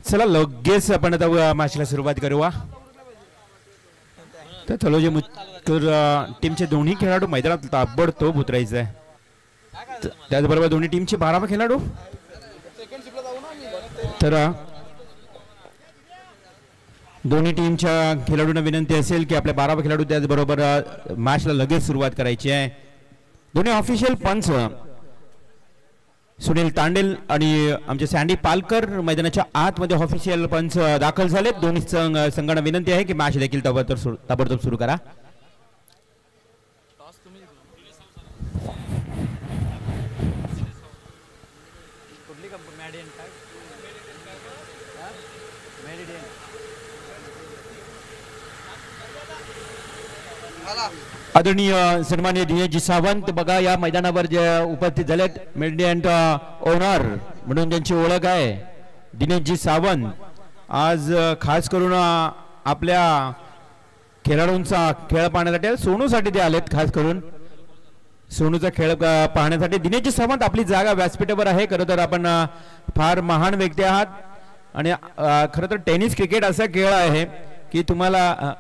चला लगेच आपण आता मॅचला सुरुवात करूया. तर तलोजी मुतकर टीमचे दोन्ही खेळाडू मैदानात ताबडतोब उतरायचे आहे. त्याचबरोबर दोन्ही टीमचे 12 खेळाडू. तर दोन्ही टीमच्या खेळाडूंना विनंती असेल की आपल्या 12 खेळाडू त्याचबरोबर मॅचला लगेच सुरुवात करायची आहे. दोन्ही ऑफिशियल पंच सुनील तांडेल आणि आमचे सँडी पालकर मैदानाच्या आतमध्ये ऑफिशियल पंच दाखल झालेत. दोन्ही संघांना विनंती आहे की मॅच देखील ताबडतोब सुरू करा. आदरणीय सन्माननीय दिनेशजी सावंत बघा या मैदानावर जे उपस्थित झालेत मेडिएंट ओनर म्हणून त्यांची ओळख आहे दिनेशजी सावंत. आज खास करून आपल्या खेळाडूंचा खेळ पाहण्यासाठी सोनूसाठी ते आलेत. खास करून सोनूचा खेळ पाहण्यासाठी दिनेशजी सावंत आपली जागा व्यासपीठावर आहे. खरं तर आपण फार महान व्यक्ती आहात आणि खरं तर टेनिस क्रिकेट असा खेळ आहे की तुम्हाला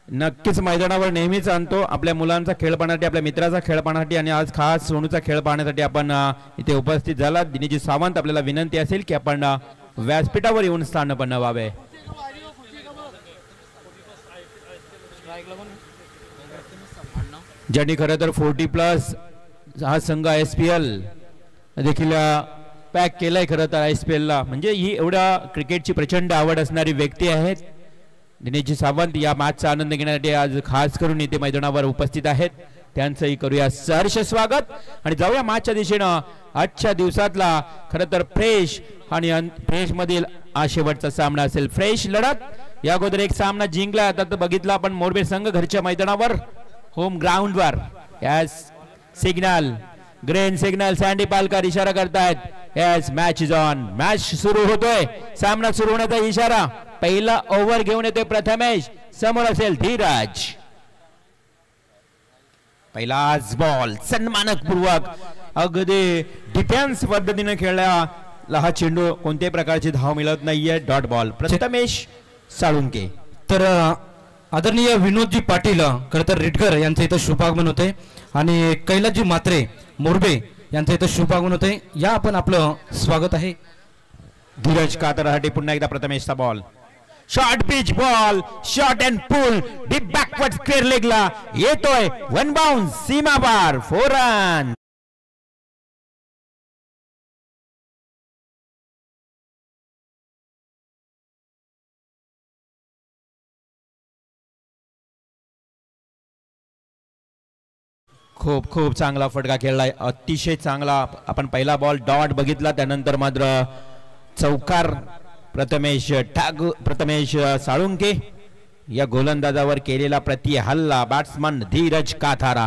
नक्कीच मैदानावर नेहमीच आणतो. आपल्या मुलांचा खेळ पाहण्यासाठी आपल्या मित्राचा खेळ पाहण्यासाठी आणि आज खास सोनूचा खेळ पाहण्यासाठी आपण इथे उपस्थित झाला. दिनेशजी सावंत आपल्याला विनंती असेल की आपण व्यासपीठावर येऊन स्थान बनवावे. ज्यांनी खरं तर 40+ हा संघ ISPL देखील पॅक केलाय. खरं तर ISPL ला म्हणजे ही एवढ्या क्रिकेटची प्रचंड आवड असणारी व्यक्ती आहेत. दिनेशजी सावंत या मॅचचा आनंद घेण्यासाठी आज खास करून इथे मैदानावर उपस्थित आहेत. त्यांचंही करूया सहर्ष स्वागत आणि जाऊया मॅचच्या दिशेनं. आजच्या दिवसातला खरं तर फ्रेश आणि फ्रेश मधील हा शेवटचा सामना असेल. फ्रेश लढत या अगोदर एक सामना जिंकला आता बघितला आपण मोरबे संघ घरच्या मैदानावर होम ग्राउंडवर. Yes signal green signal sandy Palkar इशारा करतायत. Yes match is on. Match सुरू होतोय. सामना सुरू होण्याचा इशारा. पहिला ओव्हर घेऊन येतोय प्रथमेश. समोर असेल धीरज. पहिलाच बॉल सन्मानपूर्वक अगदी डिफेन्स पद्धतीने खेळला हा चेंडू. कोणत्याही प्रकारची धाव मिळत नाहीये. Dot ball Prathamesh Salunke. तर आदरणीय विनोदजी पाटील खरं तर रिटकर यांचं इथं शुभागमन होते आणि कैलासजी म्हात्रे मोरबे यांचं इथं शुभागमन होते. या आपण आपलं स्वागत आहे. धीरज कातरहाटे पुन्हा एकदा प्रथमेशचा ball. Short pitch ball short and pull deep backward square लेगला येतोय. 1 बाउंस सीमा पार 4 रन. खूप खूप चांगला फटका खेळलाय. अतिशय चांगला. आपण पहिला बॉल डॉट बघितला त्यानंतर मात्र चौकार प्रथमेश साळुंके या गोलंदाजावर केलेला प्रति हल्ला बॅट्समन धीरज काथारा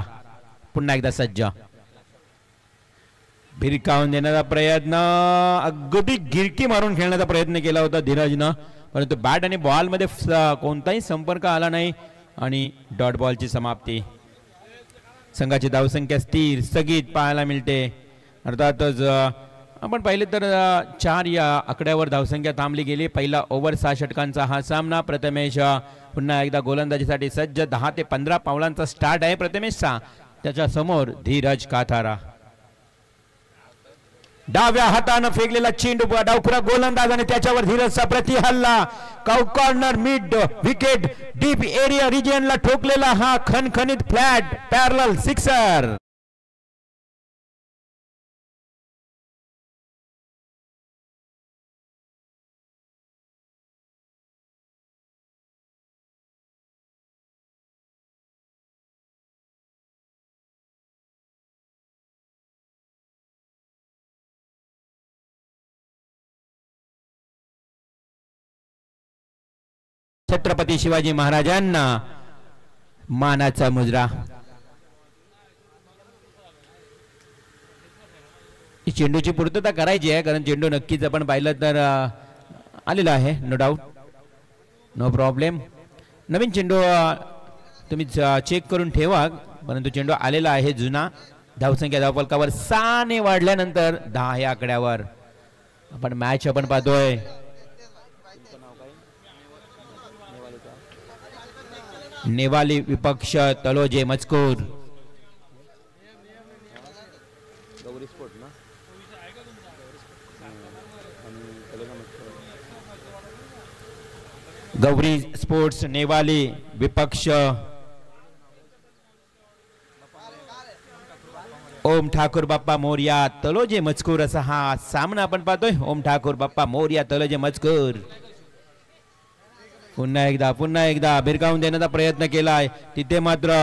पुन्हा एकदा सज्ज. भिरकावून देण्याचा प्रयत्न अगदी गिरकी मारून खेळण्याचा प्रयत्न केला होता धीरजनं परंतु बॅट आणि बॉल मध्ये कोणताही संपर्क आला नाही आणि डॉट बॉलची समाप्ती. संघाची धावसंख्या स्थिर स्थगित पाहायला मिळते. अर्थातच आपण पाहिले तर 4 या आकड्यावर धावसंख्या थांबली गेली. पहिला ओव्हर 6 षटकांचा हा सामना. प्रथमेश पुन्हा एकदा गोलंदाजीसाठी सज्ज. 10 ते 15 पावलांचा स्टार्ट आहे प्रथमेशचा. त्याच्या समोर धीरज काथारा. डाव्या हाताने फेकलेला चेंडू डावखुरा गोलंदाज आणि त्याच्यावर धीरजचा प्रति हल्ला. Corner mid wicket deep area रिजनला ठोकलेला हा खणखणीत flat parallel sixer. Chhatrapati Shivaji महाराजांना मानाचा मुजरा. चेंडूची पूर्तता करायची आहे कारण चेंडू नक्कीच आपण पाहिलं तर आलेला आहे. No doubt no problem. नवीन चेंडू तुम्ही चेक करून ठेवा परंतु चेंडू आलेला आहे जुना. धावसंख्या धावफलकावर 6 ने वाढल्यानंतर 10 या आकड्यावर आपण मॅच आपण पाहतोय. नेवाली विपक्ष तलोजे मजकूर. गौरी स्पोर्ट्स नेवाली विपक्ष ओम ठाकूर बाप्पा मोर्या तलोजे मजकूर असा हा सामना आपण पाहतोय. ओम ठाकूर बाप्पा मोर्या तलोजे मजकूर. पुन्हा एकदा भिरकावून देण्याचा प्रयत्न केलाय. तिथे मात्र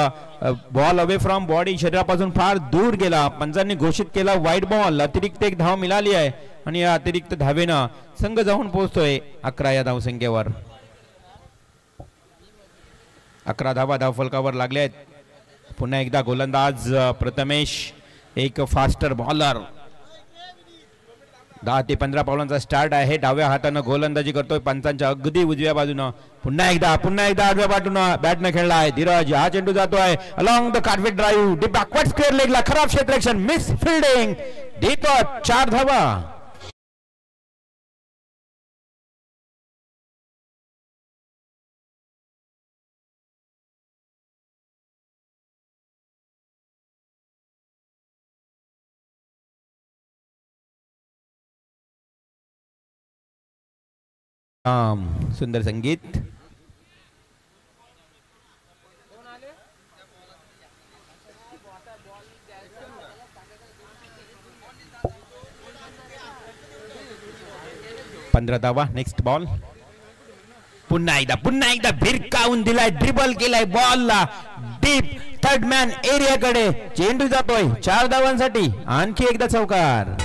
बॉल अवे फ्रॉम बॉडी शरीरापासून फार दूर गेला. पंचांनी घोषित केला वाईट बॉल. अतिरिक्त एक धाव मिळाली आहे आणि या अतिरिक्त धावेनं संघ जाऊन पोहोचतोय 11 या धावसंख्येवर. 11 धावा धावफलकावर लागले आहेत. पुन्हा एकदा गोलंदाज प्रथमेश एक फास्टर बॉलर. 10 ते 15 पावलांचा स्टार्ट आहे. डाव्या हातानं गोलंदाजी करतोय पंचांच्या अगदी उजव्या बाजूनं. पुन्हा एकदा आडव्या बाजूनं बॅटनं खेळलाय धीरज. हा चेंडू जातोय along the carpet drive deep backward square लेगला. खराब क्षेत्ररक्षण मिस फिल्डिंग. देतो 4 धावा. सुंदर संगीत. पंधरा धावा. Next ball. पुन्हा एकदा भिरकावून दिलाय. ड्रिबल केलाय बॉलला डीप थर्ड मॅन एरियाकडे. चेंडू जातोय 4 धावांसाठी. आणखी एकदा चौकार.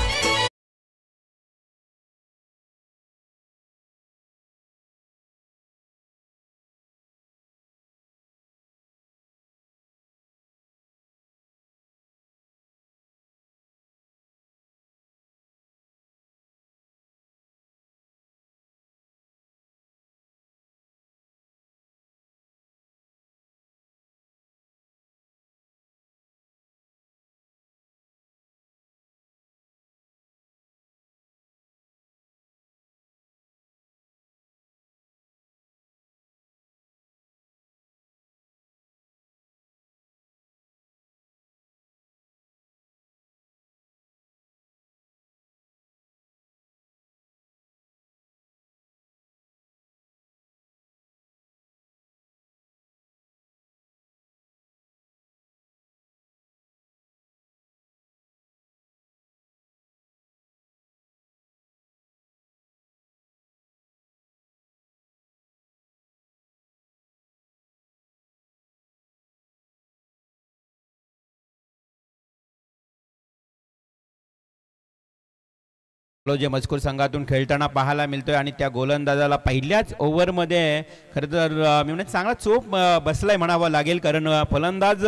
जे मजकूर संघातून खेळताना पाहायला मिळतोय आणि त्या गोलंदाजाला पहिल्याच ओव्हरमध्ये खरं तर मी म्हणत चांगला चोप बसलाय म्हणावं लागेल. कारण फलंदाज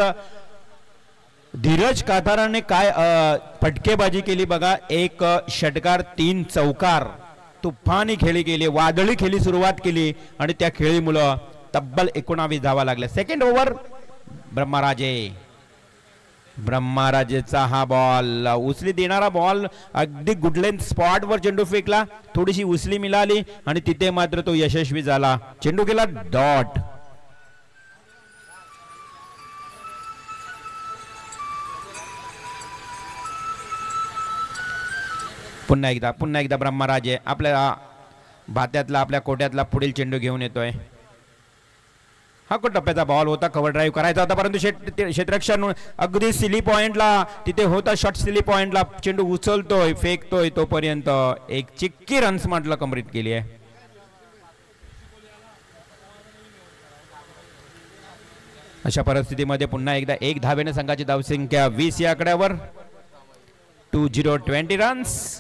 धीरज काताराने काय फटकेबाजी केली बघा. 1 षटकार 3 चौकार. तुफानी खेळी केली. वादळी खेळी सुरुवात केली आणि त्या खेळीमुळे तब्बल 19 धावा लागल्या. सेकंड ओव्हर ब्रह्माराजेचा हा बॉल उचली देणारा बॉल. अगदी गुडलेन स्पॉट वर चेंडू फेकला. थोडीशी उचली मिळाली आणि तिथे मात्र तो यशस्वी झाला. चेंडू गेला डॉट. पुन्हा एकदा ब्रह्मराजे आपल्या भात्यातला आपल्या कोट्यातला पुढील चेंडू घेऊन येतोय. हा टप्प्याचा बॉल होता. कव्हर ड्राईव्ह करायचा होता परंतु क्षेत्ररक्षण अगदी सिली पॉइंटला तिथे होता. शॉर्ट सिली पॉइंटला चेंडू उचलतोय फेकतोय तोपर्यंत एक चिक्की रन्स म्हटलं कंप्लीट केली आहे. अशा परिस्थितीमध्ये पुन्हा एकदा 1 धावेने संघाची धावसंख्या 20 या आकड्यावर. 20 runs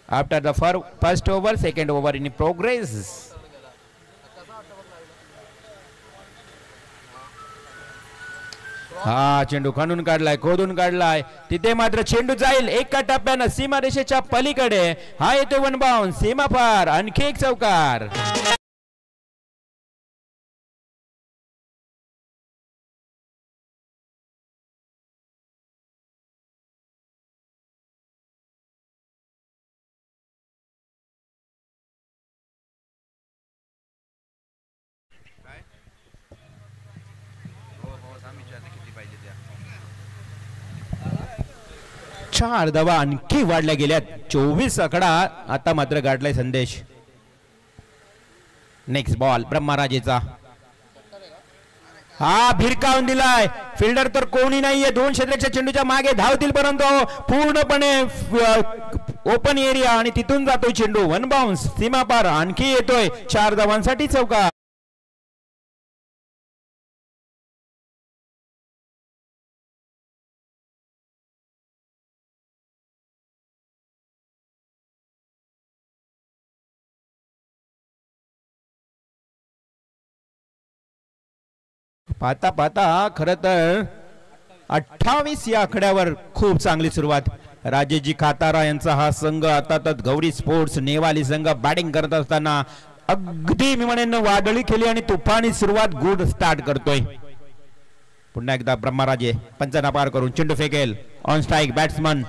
after the first over. Second over in progress. हा चेंडू खणून काढलाय खोदून काढलाय. तिथे मात्र चेंडू जाईल एका टप्प्यानं सीमारेषेच्या पलीकडे. हा येतो 1 बाउन्स. सीमा पार. आणखी एक चौकार. 4 धावा आणखी वाढल्या गेल्यात. 24 आकडा आता मात्र गाठलाय संदेश. नेक्स्ट बॉल ब्रह्मराजेचा. हा भिरकावून दिलाय. फिल्डर तर कोणी नाहीये. 2 क्षेत्ररक्षक चेंडूच्या मागे धावतील परंतु पूर्णपणे ओपन एरिया आणि तिथून जातोय चेंडू. 1 बाउन्स सीमा पार आणखी येतोय. 4 धावांसाठी चौकार. पाहता पाहता खरं तर 28 या आकड्यावर खूप चांगली सुरुवात. राजेशजी खातारा यांचा हा संघ आता तर गौरी स्पोर्ट्स नेवाली संघ बॅटिंग करत असताना अगदी मी म्हणेन वादळी खेळी आणि तुफानी सुरुवात गुड स्टार्ट करतोय. पुन्हा एकदा ब्रह्मराजे पंचांना पार करून चेंडू फेकेल. ऑन स्ट्राइक बॅट्समन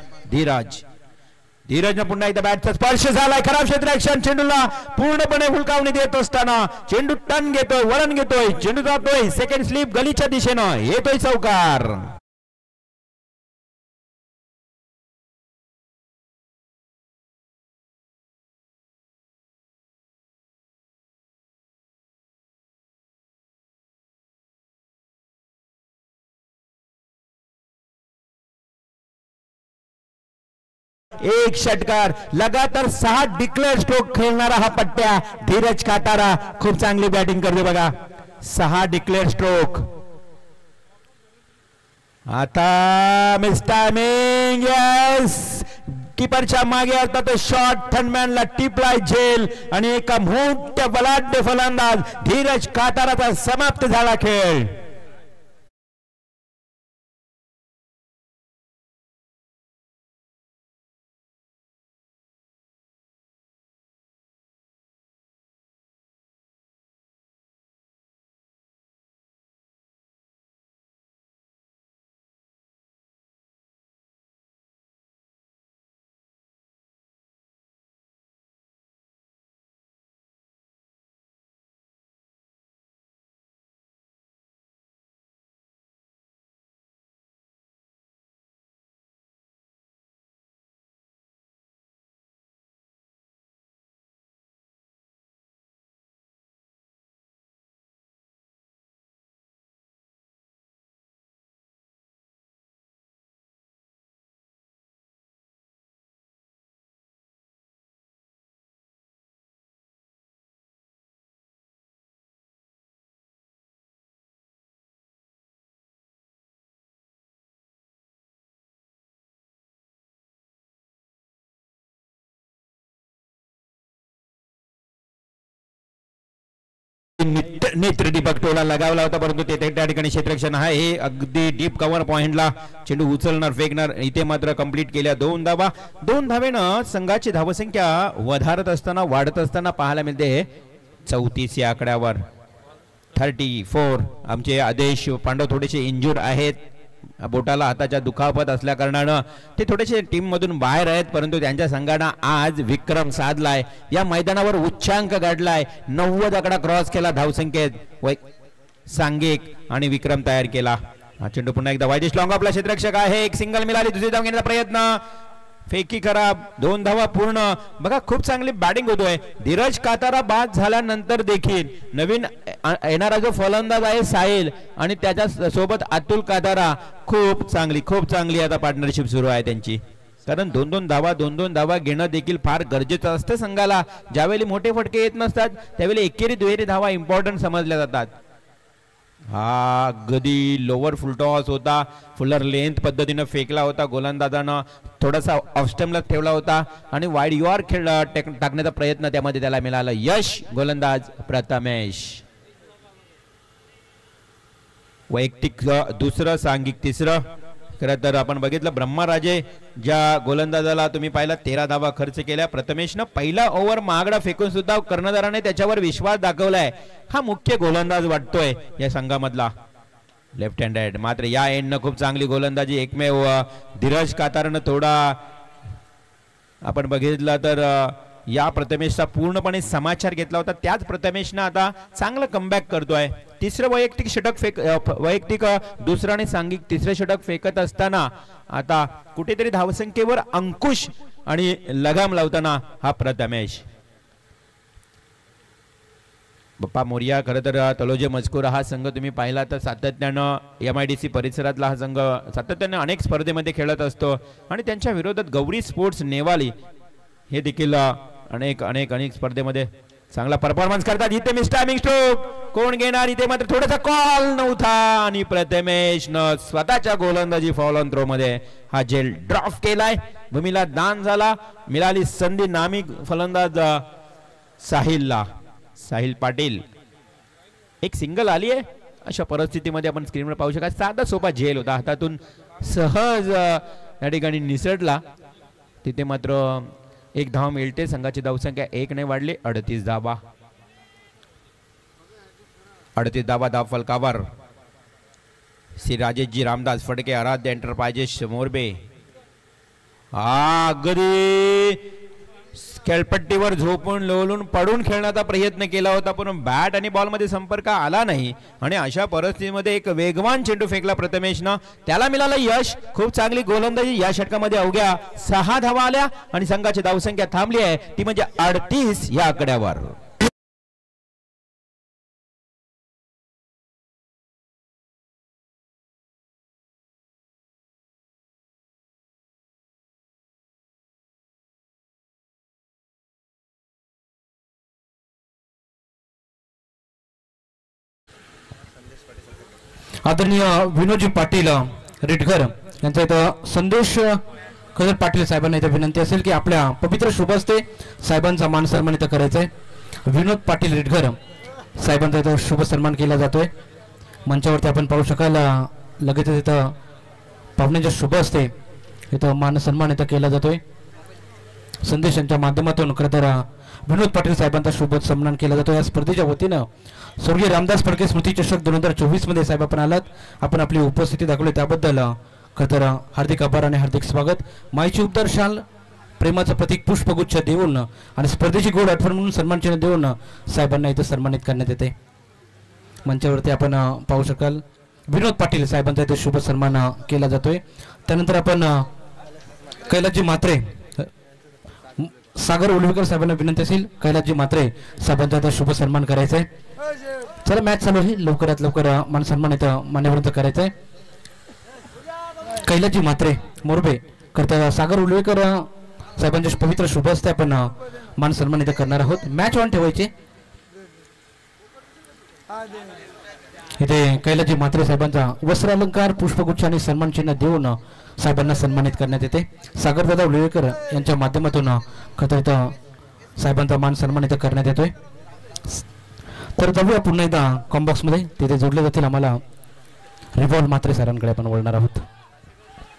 धीरजनं पुन्हा एकदा बॅटचा स्पर्श झालाय. खराब क्षेत्ररक्षण चेंडूला पूर्णपणे हुलकावणी देत असताना चेंडू टर्न घेतोय, वळण घेतोय, चेंडू जातोय सेकंड स्लिप गलीच्या दिशेनं. येतोय चौकार. एक षटकार लगातार 6 डिक्लेअर स्ट्रोक खेळणारा हा पट्ट्या धीरज खातारा खूप चांगली बॅटिंग करते बघा. 6 डिक्लेअर स्ट्रोक. आता मिस टायमिंग. यस कीपरच्या मागे आता तो शॉट थर्डमॅनला टिपलाय झेल आणि एका मोठ्या बलाढ्य फलंदाज धीरज खाताराचा समाप्त झाला खेळ. नेत्र दीपक टोला लगावला होता परंतु ते त्या ठिकाणी क्षेत्ररक्षण आहे. हे अगदी डीप कव्हर पॉइंटला चेंडू उचलणार फेकणार. इथे मात्र कंप्लीट केल्या 2 धावा. 2 धावेनं संघाची धावसंख्या वाढत असताना पाहायला मिळते 34 या आकड्यावर. 34. आमचे आदेश पांडव थोडेसे इंजुर्ड आहेत. बोटाला हाताच्या दुखापत असल्या कारणानं ते थोडेसे टीम मधून बाहेर आहेत परंतु त्यांच्या संघानं आज विक्रम साधलाय. या मैदानावर उच्चांक गाठलाय. 90 आकडा क्रॉस केला धावसंख्येत. सांघिक आणि विक्रम तयार केला. हा चेंडू पुन्हा एकदा वायडिश लॉंग आपला क्षेत्ररक्षक आहे. एक सिंगल मिळाली. दुसरी धाव घेण्याचा प्रयत्न. फेकी खराब. 2 धावा पूर्ण. बघा खूप चांगली बॅटिंग होतोय. धीरज खातारा बाद झाल्यानंतर देखील नवीन येणारा जो फलंदाज आहे साहिल आणि त्याच्या सोबत अतुल खातारा खूप चांगली आता पार्टनरशिप सुरू आहे त्यांची. कारण 2-2 धावा घेणं देखील फार गरजेचं असतं संघाला. ज्यावेळी मोठे फटके येत नसतात त्यावेळी एकेरी दुहेरी धावा इम्पॉर्टंट समजल्या जातात. हा अगदी लोअर फुलटॉस होता. फुलर लेंथ पद्धतीनं फेकला होता. गोलंदाजानं थोडासा ऑफस्टम्पला ठेवला होता आणि वाईड युआर खेळ टाकण्याचा प्रयत्न त्यामध्ये त्याला मिळाला यश. गोलंदाज प्रथमेश. वैयक्तिक दुसरं सांघिक तिसरं. खरं तर आपण बघितलं ब्रह्मराजे ज्या गोलंदाजाला तुम्ही पाहिला 13 धावा खर्च केल्या. प्रथमेशनं पहिला ओव्हर महागडा फेकून सुद्धा कर्णधाराने त्याच्यावर विश्वास दाखवलाय. हा मुख्य गोलंदाज वाटतोय या संघामधला लेफ्ट हँडेड. मात्र या एंडनं खूप चांगली गोलंदाजी एकमेव धीरज खातारनं थोडा आपण बघितला तर या प्रथमेशचा पूर्णपणे समाचार घेतला होता, त्याच प्रथमेशनं आता चांगलं कमबॅक करतोय. तिसरं वैयक्तिक षटक वैयक्तिक दुसरं आणि सांघिक तिसरं षटक फेकत असताना आता कुठेतरी धावसंख्येवर अंकुश आणि लगाम लावताना हा प्रथमेश. बाप्पा मोरिया खरं तर तलोजे मजकूर हा संघ तुम्ही पाहिला तर सातत्यानं MIDC परिसरातला हा संघ सातत्यानं अनेक स्पर्धेमध्ये खेळत असतो आणि त्यांच्या विरोधात गौरी स्पोर्ट्स नेवाली हे देखील अनेक अनेक अनेक स्पर्धेमध्ये चांगला परफॉर्मन्स करतात. इथे मिस टायमिंग स्ट्रोक कोण घेणार, इथे मात्र थोडासा कॉल नव्हता आणि प्रथमेशनं स्वतःच्या गोलंदाजी फॉल ऑन थ्रो मध्ये हा झेल ड्रॉप केलाय. भूमीला दान झाला, मिळाली संधी नामी फलंदाज साहिलला. साहिल पाटील एक सिंगल आली आहे अशा परिस्थितीमध्ये आपण स्क्रीनवर पाहू शकाल. साधा सोपा झेल होता, हातातून सहज या ठिकाणी निसटला. तिथे मात्र एक धाव मिळते. संघाची धावसंख्या 1 ने वाढली. 38 धावा. 38 धावा धाव फलकावर. श्री राजेशजी रामदास फडके आराध्य एंटरप्राइजेस मोरबे. अगदी खेळपट्टीवर झोपून लोळून पडून खेळण्याचा प्रयत्न केला होता, पण बॅट आणि बॉल मध्ये संपर्क आला नाही आणि अशा परिस्थितीमध्ये एक वेगवान चेंडू फेकला प्रथमेशनं. त्याला मिळालं यश. खूप चांगली गोलंदाजी. या षटकामध्ये अवघ्या 6 धावा आल्या आणि संघाची धावसंख्या थांबली आहे ती म्हणजे 38 या आकड्यावर. आदरणीय विनोदजी पाटील रिटकर यांचा इथं संदेश खजर पाटील साहेबांना इथं विनंती असेल की आपल्या पवित्र शुभ हस्ते साहेबांचा मान सन्मान इथं करायचा आहे. विनोद पाटील रिटकर साहेबांचा इथं शुभ सन्मान केला जातोय. मंचावरती आपण पाहू शकाल लगेच इथं पाहुण्यांच्या शुभ हस्ते इथं मान सन्मान इथं केला जातोय. संदेशांच्या माध्यमातून खरं तर विनोद पाटील साहेबांचा शुभ सन्मान केला जातो. या स्पर्धेच्या वतीनं स्वर्गीय रामदास फडके स्मृती चषक 2024 मध्ये साहेब आपण आलात, आपण आपली उपस्थिती दाखवली त्याबद्दल खरं तर हार्दिक आभार आणि हार्दिक स्वागत. माईची उपदार शाल प्रेमाचं प्रतीक पुष्पगुच्छ देऊन आणि स्पर्धेची गोड आठवण म्हणून सन्मान चिन्ह देऊन साहेबांना इथं सन्मानित करण्यात येते. मंचावरती आपण पाहू शकाल विनोद पाटील साहेबांचा इथे शुभ सन्मान केला जातोय. त्यानंतर आपण कैलासजी म्हात्रे सागर उलवेकर साहेबांना विनंती असेल कैलासजी म्हात्रे साहेबांचा इथं शुभ सन्मान करायचा आहे. चला मॅच चालू आहे, लवकरात लवकर मान सन्मान इथं मान्यवरांचा करायचा आहे. कैलासजी म्हात्रे मोरबे करता सागर उलवेकर साहेबांच्या पवित्र शुभ हस्ते आपण मान सन्मान इथं करणार आहोत. मॅच ऑन ठेवायचे. इथे कैलासजी म्हात्रे साहेबांचा वस्त्र अलंकार पुष्पगुच्छ आणि सन्मान चिन्ह देऊन साहेबांना सन्मानित करण्यात येते. सागरदादा उलवेकर यांच्या माध्यमातून खरं इथं साहेबांचा मान सन्मान इथं करण्यात येतोय. तर जाऊया पुन्हा एकदा कॉम्बॉक्स मध्ये, तिथे जोडले जातील आम्हाला रिव्हॉल्व म्हात्रे सरांकडे आपण वळणार आहोत.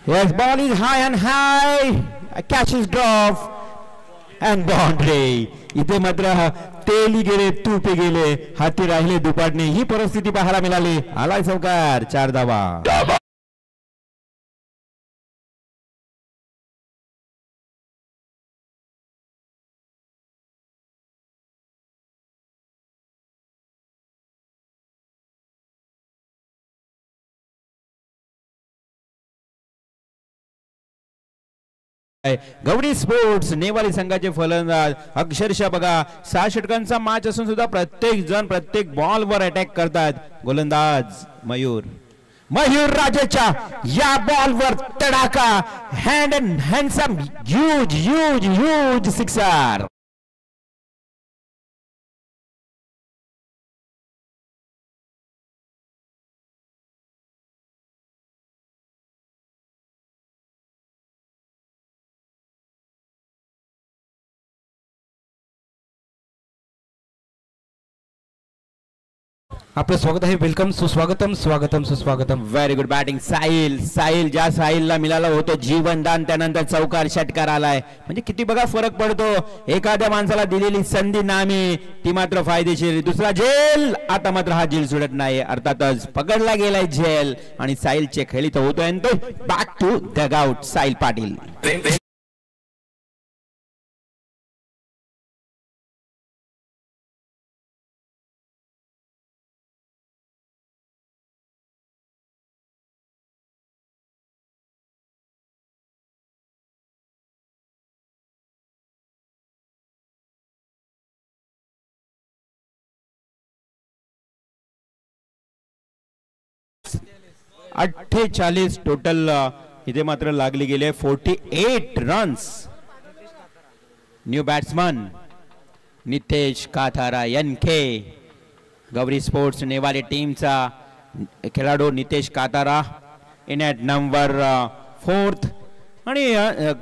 Yes, ball is high and high. A catch is drop and boundary. इथे मात्र तेली गेले तूपे गेले हाती राहिले दुपाटणे ही परिस्थिती पाहायला मिळाली. आलाय चौकार. 4 धावा. गौरी स्पोर्ट्स नेवाली संघाचे फलंदाज अक्षरशः बघा 6 षटकांचा मॅच असून सुद्धा प्रत्येक जण प्रत्येक बॉल वर अटॅक करतात. गोलंदाज मयूर राजेच्या या बॉल वर तडाखा hand and handsome huge sixer. आपलं स्वागत आहे. वेलकम, सुस्वागतम, स्वागतम सुस्वागतम. Very good batting. साहिल ज्या साहिलला मिळालं होतं जीवनदान त्यानंतर चौकार षटकार आलाय. म्हणजे किती बघा फरक पडतो. एखाद्या माणसाला दिलेली संधी नामी ती मात्र फायदेशीर. दुसरा झेल. आता मात्र हा झेल सुटत नाही. अर्थातच पकडला गेलाय झेल आणि साहिलचे खेळी तर होतोय back to the out. Sahil Patil. 48 total इथे मात्र लागले गेले 48 runs. New batsman Nitesh Kathara NK Gauri sports Nevale टीमचा खेळाडू Nitesh Kathara in at number 4. आणि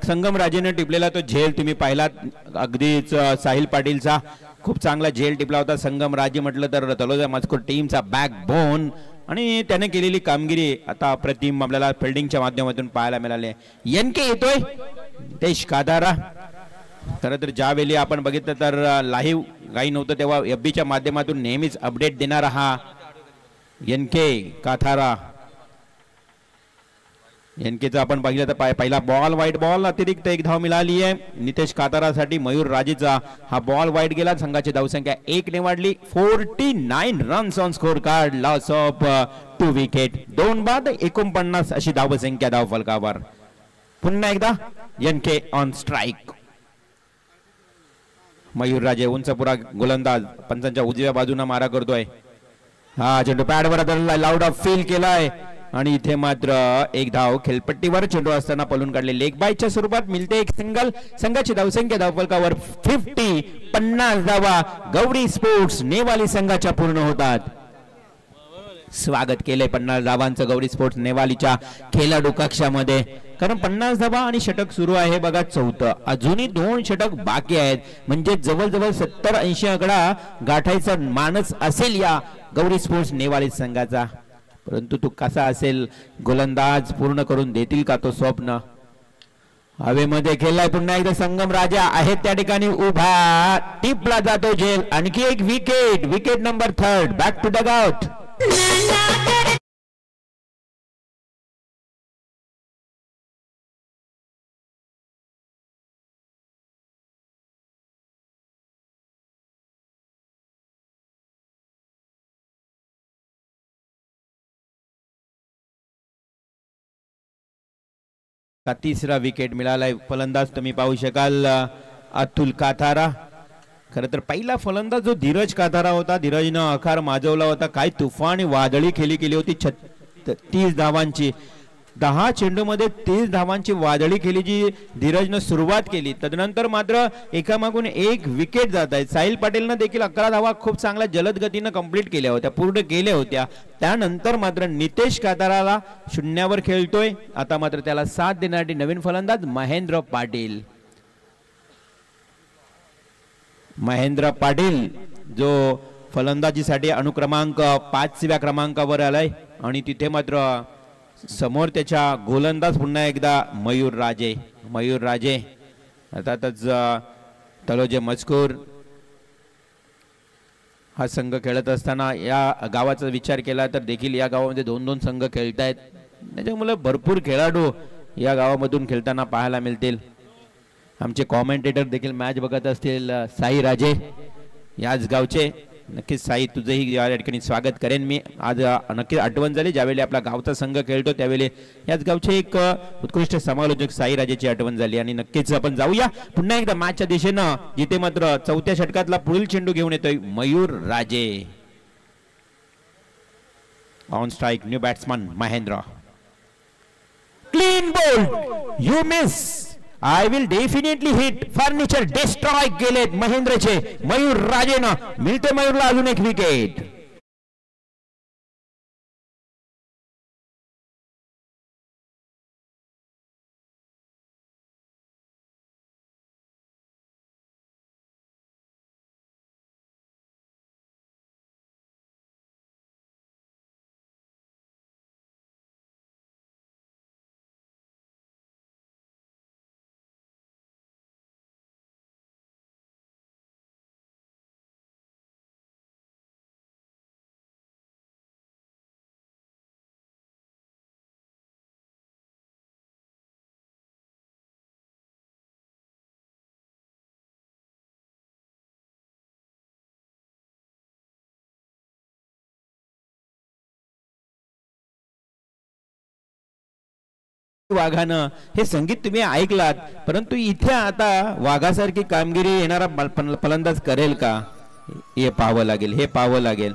संगम राजेने टिपलेला तो झेल तुम्ही पाहिलात अगदीच साहिल पाटीलचा खूप चांगला झेल टिपला होता. संगम राजे म्हटलं तर तलोजा मजकूर टीमचा बॅकबोन आणि त्याने केलेली कामगिरी आता अप्रतिम आपल्याला फिल्डिंगच्या माध्यमातून पाहायला मिळाले. एनके येतोय नितेश काथारा. खरं तर ज्यावेळी आपण बघितलं तर लाईव्ह काही नव्हतं तेव्हा FBच्या माध्यमातून नेहमीच अपडेट देणारा हा एनके काथारा. एनकेचा आपण पाहिलं तर पहिला बॉल वाईट बॉल अतिरिक्त एक धाव मिळाली आहे नितेश काथारासाठी. मयूर राजेचा हा बॉल वाईट गेला. संघाची धावसंख्या 1 ने वाढली. 49 runs on score card. Loss of 2 wicket. 2 बाद 49 अशी धावसंख्या धाव फलकावर. पुन्हा एकदा एनके ऑन स्ट्राईक. मयूर राजे उंचपुरा गोलंदाज पंचांच्या उजव्या बाजूने मारा करतोय. हा चेंडू पॅडवर लाऊड ऑफ फील केलाय आणि इथे मात्र एक धाव खेळपट्टीवर चेंडू असताना पळून काढले. लेग बायच्या स्वरूपात मिळते एक सिंगल. संघाची धावसंख्या धावफलकावर 50 धावा गौरी स्पोर्ट्स नेवाली संघाच्या पूर्ण होतात. स्वागत केले 50 धावांचं गौरी स्पोर्ट्स नेवालीच्या खेळाडू कक्षामध्ये. कारण 50 धावा आणि षटक सुरू आहे बघा 4थं. अजूनही 2 षटक बाकी आहेत. म्हणजे जवळजवळ 70-80 आकडा गाठायचा मानस असेल या गौरी स्पोर्ट्स नेवाली संघाचा. परंतु तो कसा असेल गोलंदाज पूर्ण करून देतील का तो स्वप्न. हवेमध्ये खेळलाय पुन्हा एकदा संगम राजा आहेत त्या ठिकाणी उभा. टिपला जातो झेल. आणखी एक wicket. Wicket number 3. Back to dugout. तिसरा विकेट मिळालाय. फलंदाज तुम्ही पाहू शकाल अतुल काथारा. खरं तर पहिला फलंदाज जो धीरज काथारा होता. धीरजनं आकार माजवला होता. काय तुफान वादळी खेळी केली होती 30 धावांची. 10 चेंडूमध्ये 30 धावांची वादळी खेळी जी धीरजनं सुरुवात केली. तदनंतर मात्र एकामागून एक विकेट जात आहेत. साहिल पाटीलनं देखील 11 धावा खूप चांगल्या जलद गतीनं कंप्लीट केल्या होत्या, पूर्ण केल्या होत्या. त्यानंतर मात्र नितेश काथाराला 0वर खेळतोय. आता मात्र त्याला साथ देणारी नवीन फलंदाज महेंद्र पाटील. महेंद्र पाटील जो फलंदाजीसाठी अनुक्रमांक 5व्या क्रमांकावर आलाय आणि तिथे मात्र समोर त्याच्या गोलंदाज पुन्हा एकदा मयूर राजे. मयूर राजे अर्थातच तलोजे मजकूर हा संघ खेळत असताना या गावाचा विचार केला तर देखील या गावामध्ये 2-2 संघ खेळत आहेत. त्याच्यामुळे भरपूर खेळाडू या गावामधून खेळताना पाहायला मिळतील. आमचे कॉमेंटेटर देखील मॅच बघत असतील साई राजे याच गावचे. नक्कीच साई तुझंही या ठिकाणी स्वागत करेन मी. आज नक्कीच आठवण झाली ज्यावेळी आपला गावचा संघ खेळतो त्यावेळी याच गावचे एक उत्कृष्ट समालोचक साई राजेची आठवण झाली. आणि नक्कीच आपण जाऊया पुन्हा एकदा मॅचच्या दिशेनं जिथे मात्र 4थ्या षटकातला पुढील चेंडू घेऊन येतोय मयूर राजे. On strike new batsman Mahendra. Clean ball you miss. I will definitely hit. Furniture destroy केलेत महेंद्रचे. मयूर राजेनं मिळते मयूरला अजून एक विकेट. वाघानं हे संगीत तुम्ही ऐकलात, परंतु इथे आता वाघासारखी कामगिरी येणारा फलंदाज करेल का हे पाहावं लागेल.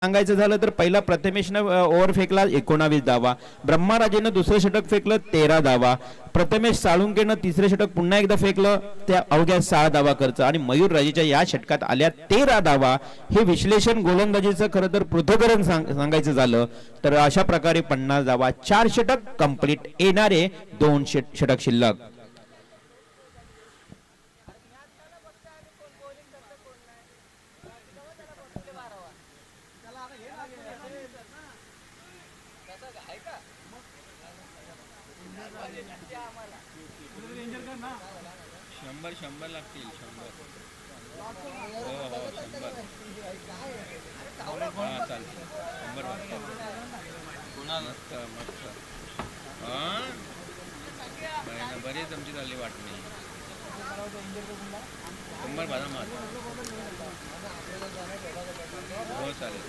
सांगायचं झालं तर पहिला प्रथमेशनं ओव्हर फेकला 19 धावा, ब्रह्माराजेनं दुसरं षटक फेकलं 13 धावा, प्रथमेश साळुंकेनं तिसरं षटक पुन्हा एकदा फेकलं त्या अवघ्या 6 धावा खर्च आणि मयूर राजेच्या या षटकात आल्या 13 धावा. हे विश्लेषण गोलंदाजीचं खरं तर पृथक्करण सांगायचं झालं तर अशा प्रकारे 50 धावा, 4 षटक कंप्लीट, येणारे 2 षटक शिल्लक. शंभर लागतील 100. बरेच आमची चालली वाटणी 100 बारा मार हो चालेल.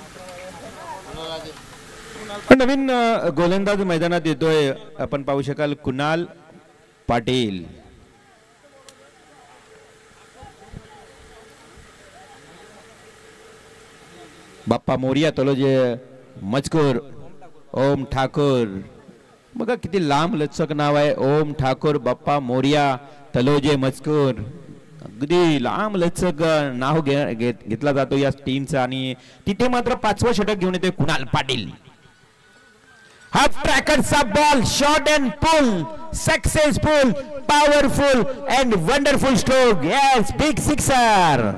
नवीन गोलंदाज मैदानात येतोय, आपण पाहू शकाल कुणाल पाटील. बाप्पा मोरिया तलोजे मजकूर, ओम ठाकूर. बघा किती लांब लचक नाव आहे, ओम ठाकूर बाप्पा मोरिया तलोजे मजकूर. अगदी लांब लचक नाव घेतला जातो या टीमचा आणि तिथे मात्र 5वं षटक घेऊन येते कुणाल पाटील. हाफ ट्रॅकरचा ball, short and pull, successful, powerful and wonderful stroke. Yes, big sixer.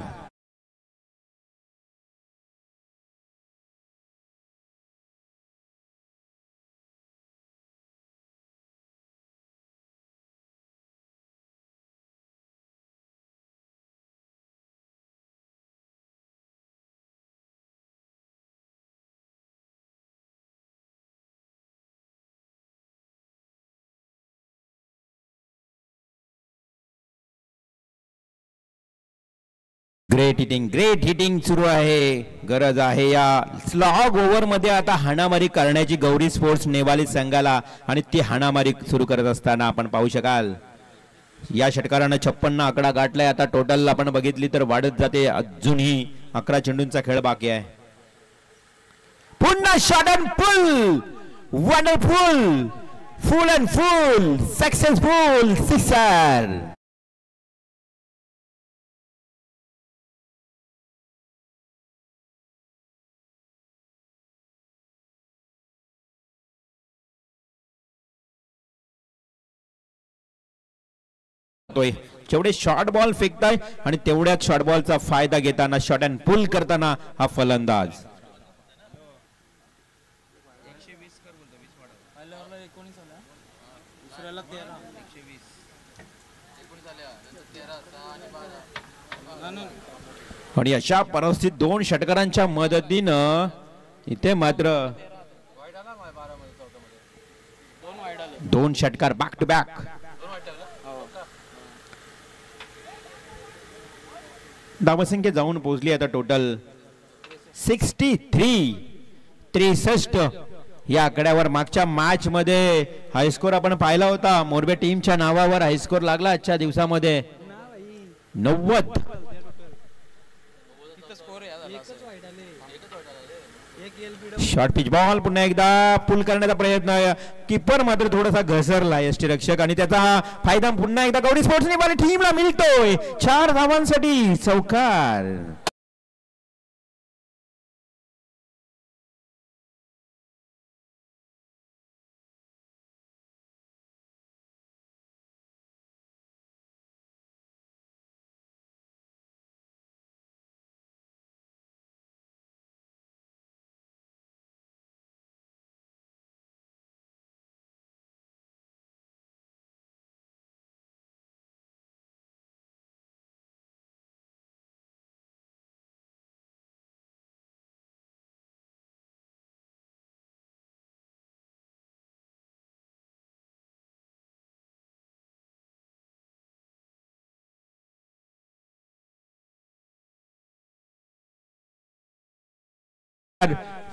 Great hitting सुरू आहे. गरज आहे या स्लॉग ओव्हर मध्ये आता हाणामारी करण्याची गौरी स्पोर्ट्स नेवाली संघाला आणि ती हाणामारी सुरू करत असताना आपण पाहू शकाल या षटकारानं 56 आकडा गाठलाय. आता टोटल आपण बघितली तर वाढत जाते, अजूनही 11 चेंडूंचा खेळ बाकी आहे. पुन्हा shot and pull, wonderful, full and full, successful sixer. जेवढे शॉर्ट बॉल फेकताय आणि तेवढ्याच शॉर्ट बॉलचा फायदा घेताना शॉट अँड पुल करताना हा फलंदाज. आणि अशा परिस्थितीत 2 षटकारांच्या मदतीनं इथे मात्र 2 षटकार बॅक टू बॅक. धावसंख्या जाऊन पोहोचली आता टोटल 63 या आकड्यावर. मागच्या मॅच मध्ये हायस्कोर आपण पाहिला होता, मोरबे टीमच्या नावावर हायस्कोर लागला आजच्या दिवसामध्ये 90. शॉर्ट पिच बॉल पुन्हा एकदा पुल करण्याचा प्रयत्न, कीपर मात्र थोडासा घसरला यष्टीरक्षक आणि त्याचा फायदा पुन्हा एकदा गौरी स्पोर्ट्स नेवाली टीमला मिळतोय. 4 धावांसाठी चौकार.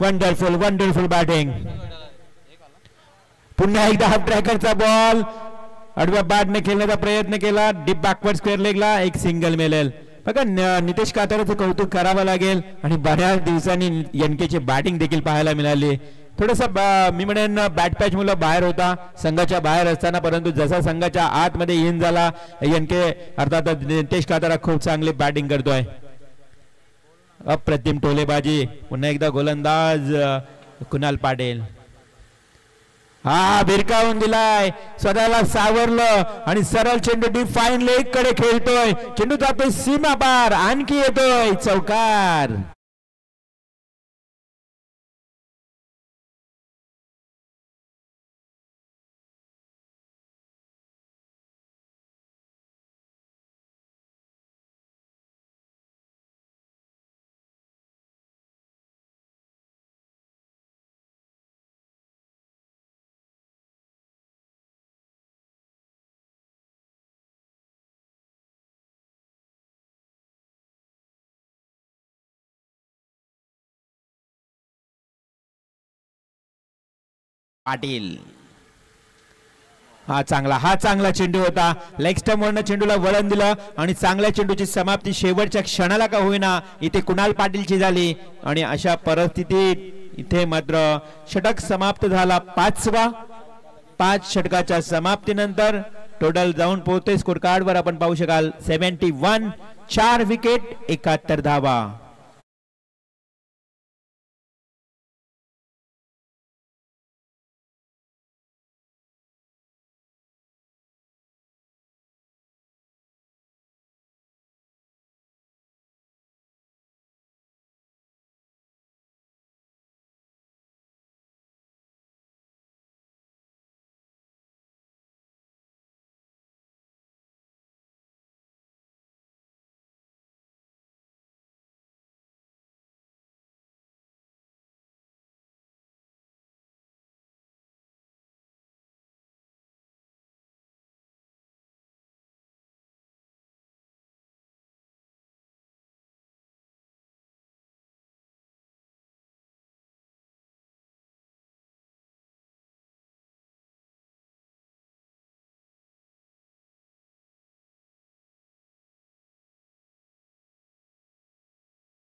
Wonderful batting. पुन्हा एकदा हाफ ट्रॅकरचा बॉल आडव्या बॅटने खेळण्याचा प्रयत्न केला, डीप बॅकवर्ड स्क्वेअर लेगला, एक सिंगल मिळेल. बघा नितेश काताराचं कौतुक करावं लागेल आणि बऱ्याच दिवसांनी एनकेची बॅटिंग देखील पाहायला मिळाली. थोडस मी म्हणेन बॅट पॅच मुलं बाहेर होता संघाच्या बाहेर असताना, परंतु जसा संघाच्या आतमध्ये इन झाला एनके अर्थात नितेश कातारा खूप चांगली बॅटिंग करतोय. अप्रतिम टोलेबाजी. पुन्हा एकदा गोलंदाज कुणाल पाटील. हा भिरकावून दिलाय, स्वतःला सावरलं आणि सरळ चेंडू डीप फाईन लेग कडे खेळतोय. चेंडू जातोय सीमा पार, आणखी येतोय चौकार. पाटील हा चांगला चेंडू होता. लेग स्टंप वरनं चेंडूला वळण दिलं आणि चांगल्या चेंडूची समाप्ती शेवटच्या क्षणाला का होईना इथे कुणाल पाटीलची झाली. आणि अशा परिस्थितीत इथे मात्र षटक समाप्त झाला. 5 षटकाच्या समाप्तीनंतर टोटल जाऊन पोहोचते स्कोर कार्ड वर आपण पाहू शकाल 71. 4 विकेट 71 धावा.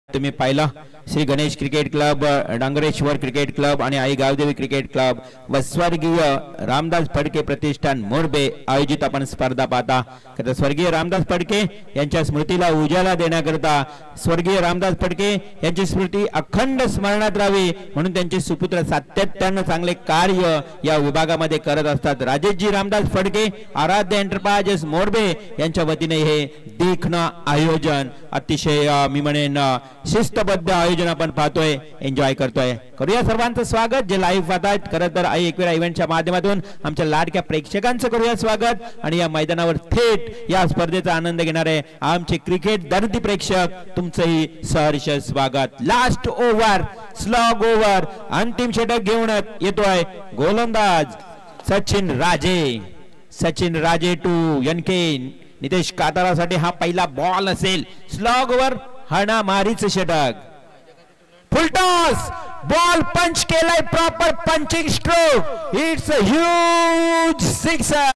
तुम्ही पाहिला Shri Ganesh cricket club, Dangreshwar cricket club आणि आई गावदेवी क्रिकेट क्लब व स्वर्गीय रामदास फडके प्रतिष्ठान मोरबे आयोजित आपण स्पर्धा पाहता. स्वर्गीय रामदास फडके यांच्या स्मृतीला उजाला देण्याकरता स्वर्गीय रामदास फडके यांची स्मृती अखंड स्मरणात राहावी म्हणून त्यांचे सुपुत्र सातत्यानं चांगले कार्य या विभागामध्ये करत असतात. राजेशजी रामदास फडके आराध्य एंटरप्राइजेस मोरबे यांच्या वतीने हे देखणं आयोजन अतिशय मी म्हणेन शिस्तबद्ध आयोजन आपण पाहतोय, एन्जॉय करतोय. करूया सर्वांचं स्वागत जे लाईव्ह पाहतात. खरं तर आई एकविरा इव्हेंटच्या माध्यमातून आमच्या लाडक्या प्रेक्षकांचं करूया स्वागत. आणि या मैदानावर थेट या स्पर्धेचा आनंद घेणारे आमचे क्रिकेट दर्दी प्रेक्षक तुमचंही सहर्ष स्वागत. लास्ट ओव्हर, स्लॉग ओव्हर, अंतिम षटक घेऊन येतोय गोलंदाज सचिन राजे टू एनके नितेश कातारासाठी हा पहिला बॉल असेल. स्लॉग ओव्हर, हाणामारीचं षटक. फुलटॉस, बॉल पंच केलाय, proper punching stroke. It's a huge sixer.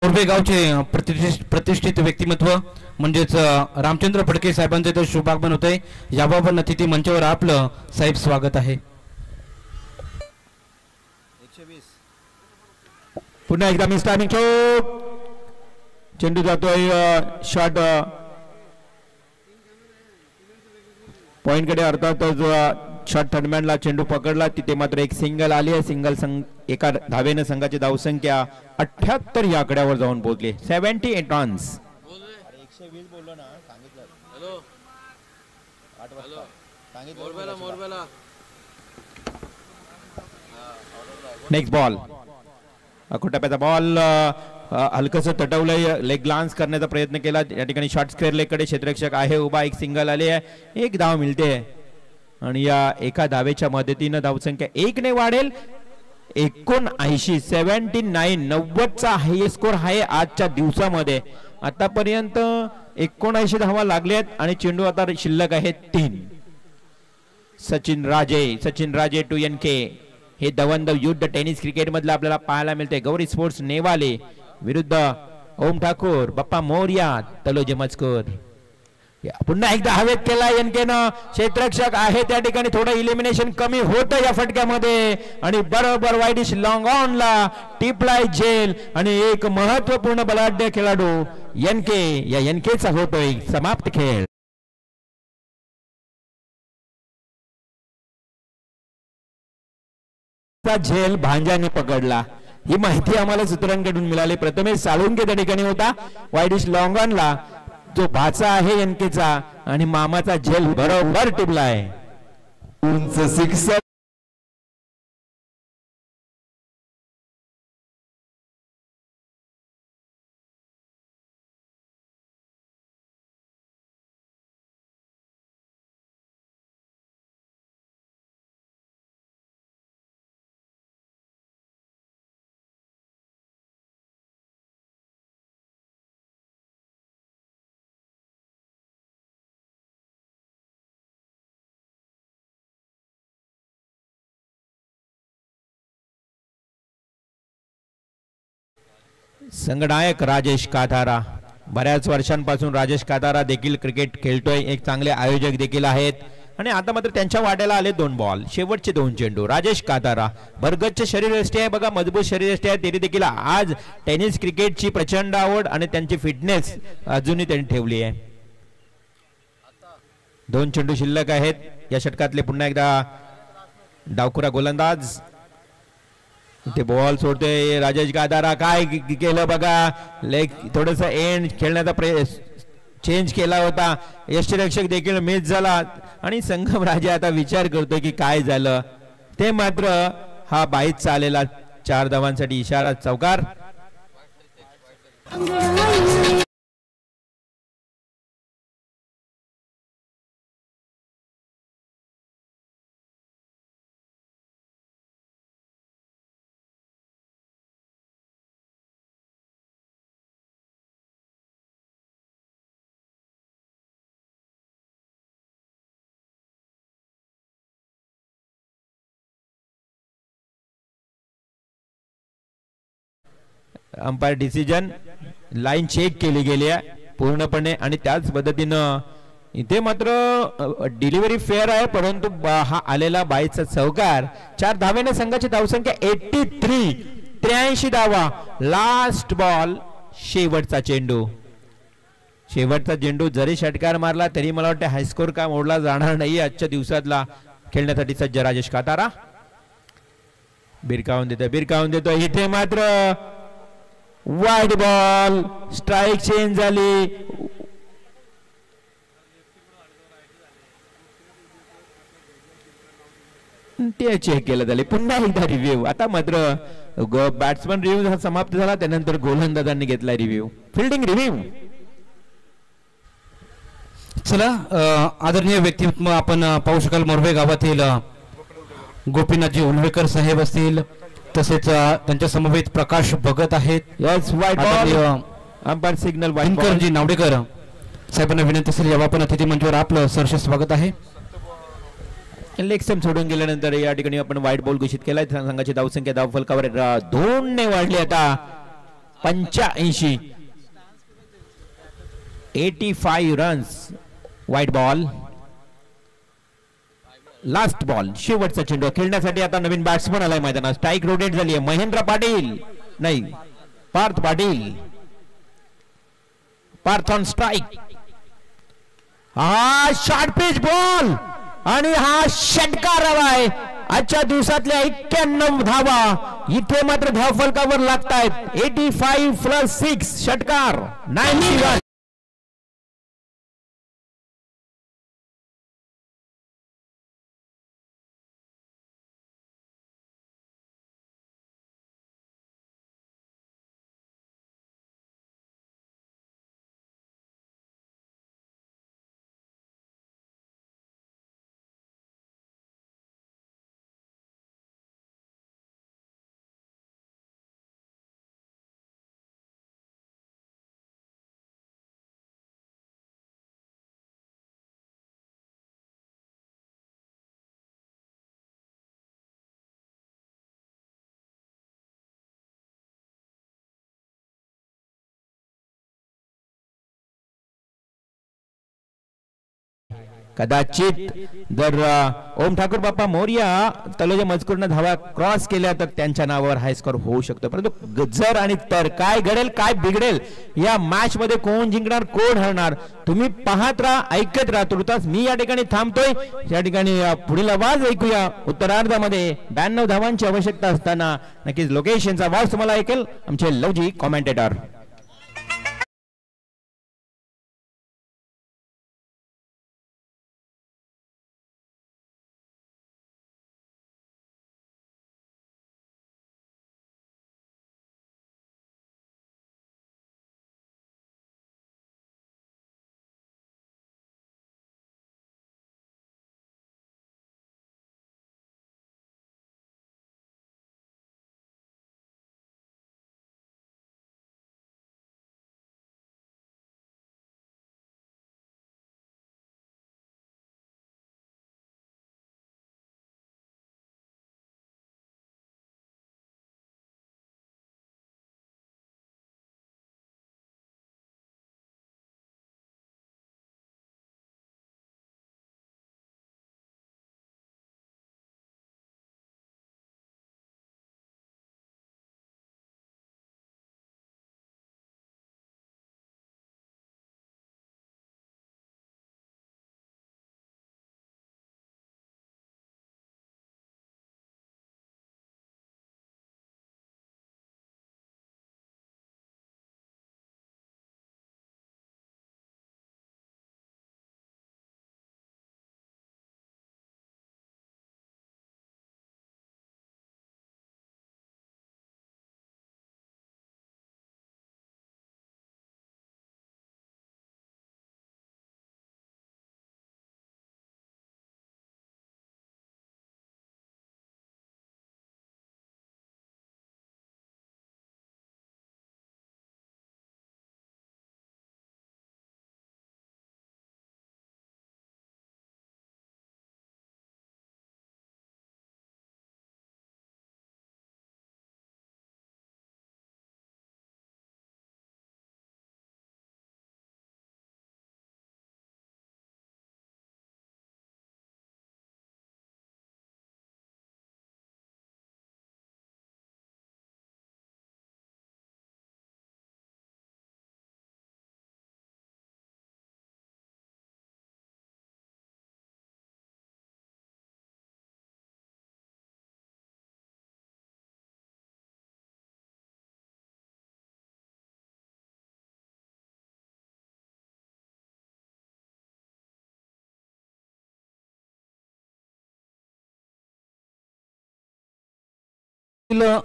Morbe गावचे प्रतिष्ठित व्यक्तिमत्व म्हणजेच रामचंद्र फडके साहेबांचे तर शुभागमन होते. याबाबत अतिथी मंचावर आपलं साहेब स्वागत आहे. पुन्हा एकदा मिस टायमिंग चोक. चेंडू जातोय शॉट पॉइंट कडे. अर्थातच शॉट थर्डमॅनला चेंडू पकडला तिथे मात्र एक सिंगल आली आहे. सिंगल एका धावेनं संघाची धावसंख्या 78 या आकड्यावर जाऊन पोहोचली. 78 रन्स. नेक्स्ट बॉल, अकोटप्याचा बॉल हलकस तटवलंय. लेग ग्लान्स करण्याचा प्रयत्न केला या ठिकाणी. शॉर्ट स्क्वेअर लेग कडे क्षेत्ररक्षक आहे उभा. एक सिंगल आली आहे, एक धाव मिळते आणि या एका धावेच्या मदतीनं धावसंख्या 1 ने वाढेल. 79 79 90चा हाय स्कोर आहे आजच्या दिवसामध्ये. आतापर्यंत 79 धावा लागल्यात आणि चेंडू आता शिल्लक आहेत 3. सचिन राजे टू NK. हे दवंद युद्ध टेनिस क्रिकेट मधलं आपल्याला पाहायला मिळते. गौरी स्पोर्ट्स नेवाले विरुद्ध ओम ठाकूर, बाप्पा मोर्या, तलोजी मजकूर. पुन्हा एकदा हवेत केला NK न. क्षेत्ररक्षक आहे त्या ठिकाणी थोडं इलिमिनेशन कमी होतं या फटक्यामध्ये आणि बरोबर वाईडिश लॉंग ऑन ला टिपलाय झेल आणि एक महत्वपूर्ण बलाढ्य खेळाडू NK, या NK चा होतोय समाप्त खेळ. झेल भांजाने पकडला. ही माहिती आम्हाला सूत्रांकडून मिळाली. प्रथमेश साळुंके त्या ठिकाणी होता. वाईडिश लॉंगॉनला जो भाचा आहे NK चा आणि मामाचा झेल बरोबर टिपलाय. उंच सिक्सर. संघनायक राजेश कातारा. बऱ्याच वर्षांपासून राजेश कातारा देखील क्रिकेट खेळतोय. एक चांगले आयोजक देखील आहेत आणि आता मात्र त्यांच्या वाट्याला आले 2 बॉल, शेवटचे 2 चेंडू. राजेश कातारा भरगच्च शरीरयष्टी आहे बघा, मजबूत शरीरयष्टी आहे. तरी देखील आज टेनिस क्रिकेटची प्रचंड आवड आणि त्यांची फिटनेस अजूनही त्यांनी ठेवली आहे. 2 चेंडू शिल्लक आहेत या षटकातले. पुन्हा एकदा डावखुरा गोलंदाज ते बॉल सोडतोय. राजेश कातारा काय केलं बघा, लेग थोडस एंड खेळण्याचा चेंज केला होता. यष्टीरक्षक देखील मिस झाला आणि संगम राजा आता विचार करतोय की काय झालं ते. मात्र हा बाईच आलेला 4 धावांसाठी इशारा, चौकार. अंपायर डिसिजन लाईन चेक केली गेली आहे पूर्णपणे आणि त्याच पद्धतीनं इथे मात्र डिलिव्हरी फेअर आहे. परंतु हा आलेला बाईचा चौकार. 4 धावेने संघाची धावसंख्या 83 धावा. लास्ट बॉल, शेवटचा चेंडू. शेवटचा चेंडू जरी षटकार मारला तरी मला वाटतं हायस्कोर का मोडला जाणार नाही आजच्या दिवसातला. खेळण्यासाठी सज्ज राजेश कातारा. बिरकावून देतो. इथे मात्र वाईड बॉल, स्ट्राईक चेंज झाली. ते चेक केलं झाले. पुन्हा एकदा रिव्ह्यू. आता मात्र बॅट्समन रिव्ह्यू समाप्त झाला, त्यानंतर गोलंदाजांनी घेतला रिव्ह्यू, फिल्डिंग रिव्ह्यू. चला आदरणीय व्यक्तिमत्व आपण पाहू शकाल. मोरवे गावातील गोपीनाथजी उलवेकर साहेब असतील, तसेच त्यांच्या समवेत प्रकाश भगत आहेत. Yes, wide ball, umpire signal wide ball. G Navdekar साहेबांना विनंती असेल यावं आपण अतिथी मंचावर आपलं सहर्ष स्वागत आहे. लेग स्टंप सोडून गेल्यानंतर या ठिकाणी आपण वाईड बॉल घोषित केलाय. संघाची धावसंख्या धावफलकावर 2 ने वाढली आता 85. 85 runs. Wide ball, last ball, शेवटचा चेंडू. खेळण्यासाठी आता नवीन बॅट्समन आलाय मैदानात. स्ट्राईक रोटेट झाली आहे. महेंद्र पाटील नाही, पार्थ पाटील. Parth on strike. हा शॉर्ट पिच बॉल आणि हा षटकार हवाय. आजच्या दिवसातल्या 91 धावा इथे मात्र धावफलकावर लागतायत. 85+6 षटकार 91. कदाचित जर ओम ठाकूर बाप्पा मोर्या तलोजा मजकूरनं धावा क्रॉस केल्या तर त्यांच्या नावावर हाय स्कोर होऊ शकतो, परंतु जर आणि तर काय घडेल काय बिघडेल या मॅच मध्ये, कोण जिंकणार कोण हरणार तुम्ही पाहत राहा, ऐकत राहा. तुर्तास मी या ठिकाणी थांबतोय. या ठिकाणी पुढील आवाज ऐकूया. उत्तरार्धामध्ये 92 धावांची आवश्यकता असताना नक्कीच लोकेशनचा आवाज तुम्हाला ऐकेल आमचे लवजी कॉमेंटेटर.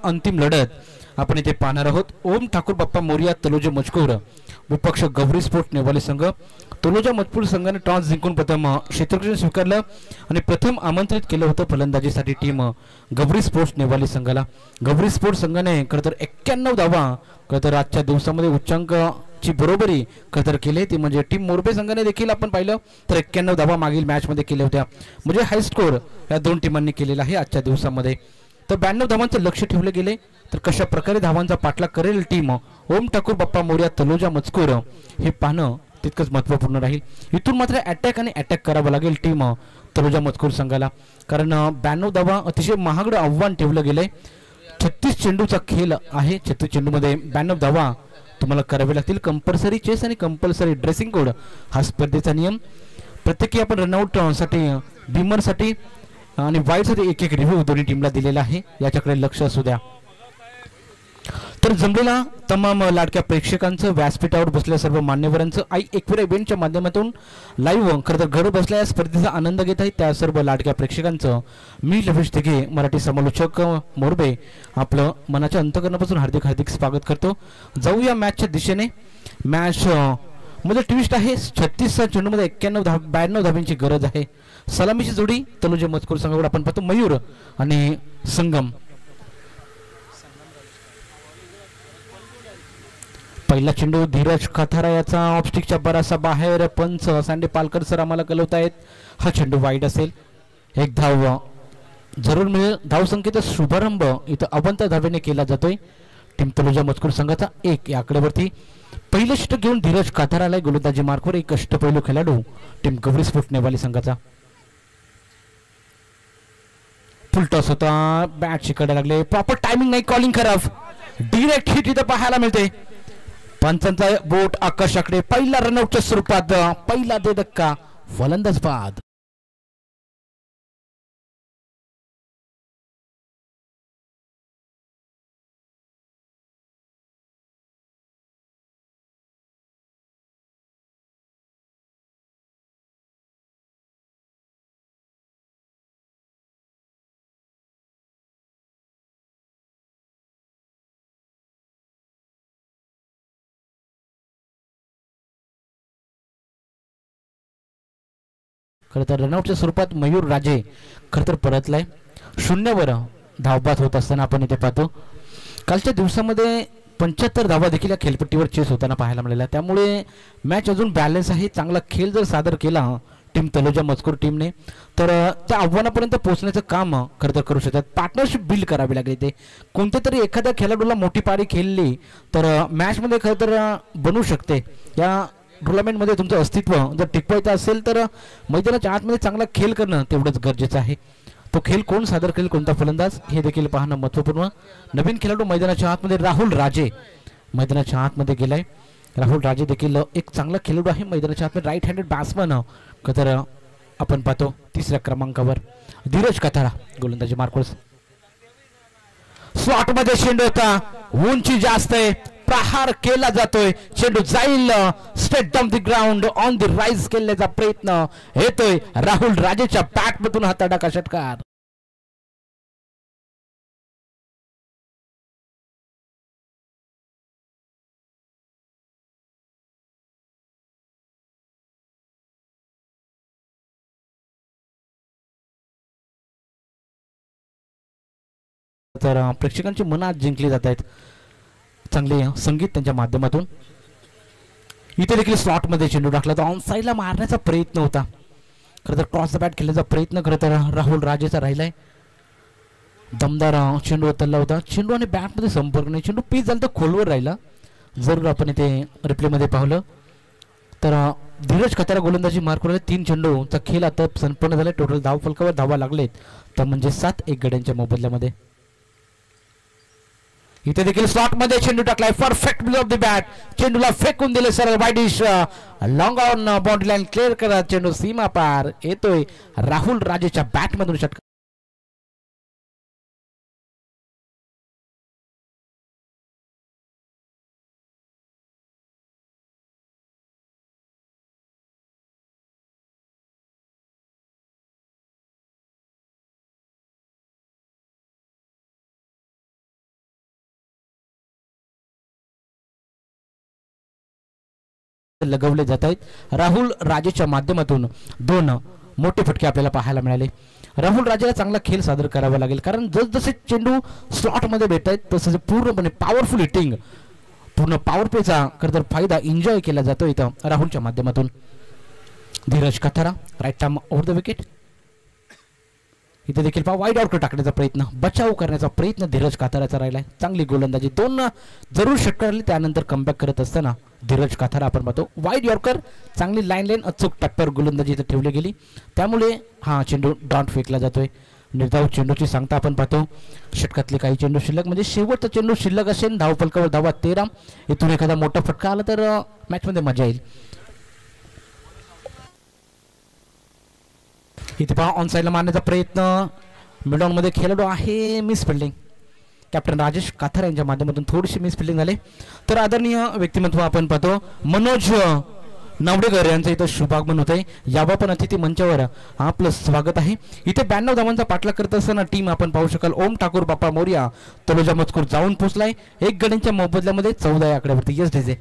अंतिम लढत आपण इथे पाहणार आहोत. ओम ठाकूर बाप्पा मोर्या तलोजा मजकूर विपक्ष गवरी स्पोर्ट नेवाले संघ. तलोजा मजकूर संघाने टॉस जिंकून प्रथम क्षेत्ररक्षण स्वीकारलं आणि प्रथम आमंत्रित केलं होतं फलंदाजीसाठी टीम गवरी स्पोर्ट्स नेवाले संघाला. गवरी स्पोर्ट्स संघाने खरं तर 91 धावा खरं तर आजच्या दिवसामध्ये उच्चांकाची बरोबरी खरं तर केली. ती म्हणजे टीम मोरबे संघाने देखील आपण पाहिलं तर 91 धावा मागील मॅचमध्ये केल्या होत्या, म्हणजे हाय स्कोर या दोन टीमांनी केलेला आहे आजच्या दिवसामध्ये. तर 92 धावांचं लक्ष ठेवले गेले तर कशा प्रकारे धावांचा पाठलाग करेल टीम ओम ठाकूर बाप्पा मोर्या तलोजा मजकूर हे पाहणं तितकंच महत्त्वपूर्ण राहील. इथून मात्र अटॅक आणि अटॅक करावं लागेल टीम तलोजा मजकूर संघाला, कारण 92 धावा अतिशय महागडं आव्हान ठेवलं गेलंय. 36 चेंडूचा खेळ आहे. 36 चेंडूमध्ये 92 धावा तुम्हाला करावे लागतील. कंपल्सरी चेस आणि कंपल्सरी ड्रेसिंग कोड हा स्पर्धेचा नियम. प्रत्येकी आपण रनआउट साठी बिमरसाठी आणि वाईडसाठी एक एक रिव्ह्यू दोन्ही टीमला दिलेला आहे, याच्याकडे लक्ष असू द्या. तर जमलेला तमाम लाडक्या प्रेक्षकांचं, व्यासपीठावर बसलेल्या सर्व मान्यवरांचं, आई एकविरा इव्हेंटच्या माध्यमातून लाईव्ह खरं तर घर बसल्या या स्पर्धेचा आनंद घेत आहे त्या सर्व लाडक्या प्रेक्षकांचं मी लवेश तिघे मराठी समालोचक मोरबे आपलं मनाच्या अंतकरणापासून हार्दिक हार्दिक स्वागत करतो. जाऊया मॅचच्या दिशेने. मॅच मध्ये ट्विस्ट आहे. 36 चेंडूमध्ये 92 धाब्यांची गरज आहे. सलामीची जोडी तलोजा मजकूर संघाकडे आपण पाहतो मयूर आणि संगम. पहिला चेंडू धीरज खथारा याचा ऑफस्टिकच्या बराचसा बाहेर. पंच सांडे पालकर सर आम्हाला कळवतायत हा चेंडू वाईड असेल. एक धाव जरूर मिळेल. धावसंख्येचा शुभारंभ इथं अवंत धावेने केला जातोय. टीम तलोजा मजकूर संघाचा 1 या आकड्यावरती पहिले षटक घेऊन धीरज काथाराला गोलंदाजी मार्कवर एक अष्टपैलू खेळाडू टीम गवरी स्पोर्ट नेवाली संघाचा. फुल टॉस होता, बॅट शिकायला लागले, प्रॉपर टायमिंग नाही, कॉलिंग खराब, डिरेक्ट हिट इथं पाहायला मिळते. पंचांचा बोट आकाशाकडे, पहिला रनआउटच्या स्वरूपात पहिला दे धक्का, फलंदाज बाद. खरं तर रनआउटच्या स्वरूपात मयूर राजे खरं तर परतलाय. 0वर धावबाद होत असताना आपण इथे पाहतो. कालच्या दिवसामध्ये 75 धावा देखील या खेळपट्टीवर चेस होताना पाहायला मिळाल्या. त्यामुळे मॅच अजून बॅलन्स आहे. चांगला खेळ जर सादर केला टीम तलोजा मजकूर टीमने तर त्या आव्हानापर्यंत पोहोचण्याचं काम खरं तर करू शकतात. पार्टनरशिप बिल्ड करावी लागेल. ते कोणत्या तरी एखाद्या खेळाडूला मोठी पारी खेळली तर मॅचमध्ये खरं तर बनू शकते. या टुर्नामेंटमध्ये तुमचं अस्तित्व जर टिकवायचं असेल तर मैदानाच्या आतमध्ये चांगला खेळ करणं तेवढंच गरजेचं आहे. तो खेळ कोण सादर करेल, कोणता फलंदाज, हे देखील पाहणं महत्त्वपूर्ण. नवीन खेळाडू मैदानाच्या आतमध्ये राहुल राजे मैदानाच्या आतमध्ये गेलाय. राहुल राजे देखील एक चांगला खेळाडू आहे मैदानाच्या आतमध्ये, राईट हँडेड बॅट्समन. तर आपण पाहतो 3ऱ्या क्रमांकावर धीरज कथारा गोलंदाजी मार्कवर. स्लॉट मध्ये चेंडू होता, उंची जास्त आहे, प्रहार केला जातोय, चेंडू जाईल straight down the ground, on the rise केल्याचा प्रयत्न येतोय राहुल राजेच्या बॅट मधून, हा तडाखा षटकार. तर प्रेक्षकांची मनं आज जिंकली जात आहेत चांगले संगीत त्यांच्या माध्यमातून. इथे देखील स्लॉट मध्ये चेंडू टाकला तर ऑन साईडला मारण्याचा प्रयत्न होता. खरं तर क्रॉस द बॅट खेळण्याचा प्रयत्न खरं तर राहुल राजेचा राहिलाय. दमदार चेंडू उतरला होता, चेंडू आणि बॅट मध्ये संपर्क नाही, चेंडू पीच झाला तर खोलवर राहिला. जर आपण इथे रिप्ले मध्ये पाहिलं तर धीरज कथारा गोलंदाजी मार्कवर 3 चेंडूचा खेळ आता संपन्न झाला. टोटल धाव फलकावर धावा लागलेत तर म्हणजे 7 एक गड्यांच्या मोबदल्यामध्ये. इथे देखील स्लॉट मध्ये चेंडू टाकलाय, perfect below off the bat, चेंडूला फेकून दिले सरळ wideish, long on boundary line clear करा, चेंडू सीमा पार येतोय राहुल राजेच्या बॅट मधून षटकार. लगवले जात आहेत. राहुल राजेच्या माध्यमातून 2 मोठे फटके आपल्याला पाहायला मिळाले. राहुल राजेला चांगला खेळ सादर करावा लागेल, कारण जसजसे चेंडू स्लॉट मध्ये भेटत आहेत तसं पूर्णपणे पॉवरफुल हिटिंग, पूर्ण पॉवर प्लेचा खरं तर फायदा एन्जॉय केला जातो इथं राहुलच्या माध्यमातून. Dheeraj Kathara right arm over the wicket. इथे देखील वाईड आउट टाकण्याचा प्रयत्न, बचाव करण्याचा प्रयत्न धीरज काथाराचा राहिलाय. चांगली गोलंदाजी, 2 जरूर षटकार आले, त्यानंतर कमबॅक करत असताना धीरज काथारा आपण पाहतो वाईड यॉर्कर, चांगली लाईन अचूक टप्प्यावर गोलंदाजी इथे ठेवली गेली, त्यामुळे हा चेंडू डॉट फेकला जातोय. निर्धाव चेंडूची सांगता आपण पाहतो. षटकातले काही चेंडू शिल्लक, म्हणजे शेवटचा चेंडू शिल्लक असेल, धाव फलकावर धावा 13, इथून एखादा मोठा फटका आला तर मॅच मध्ये मजा येईल. इथे पहा ऑन साईडला मारण्याचा प्रयत्न, मिडऑन मध्ये खेळाडू आहे, मिस फिल्डिंग. कॅप्टन राजेश काथार यांच्या माध्यमातून थोडीशी मिस फिल्डिंग झाली. तर आदरणीय व्यक्तिमत्व आपण पाहतो मनोज नावडेकर यांचं इथं शुभागमन होत आहे. यावं पण अतिथी मंचावर आपलं स्वागत आहे. इथे 92 धावांचा पाठलाग करत असताना टीम आपण पाहू शकाल. ओम ठाकूर बाप्पा मोरिया तलोजा मजकूर जाऊन पोहोचलाय 1 गड्यांच्या मोबदल्यामध्ये 14 या आकड्यावरती. Yes DJ.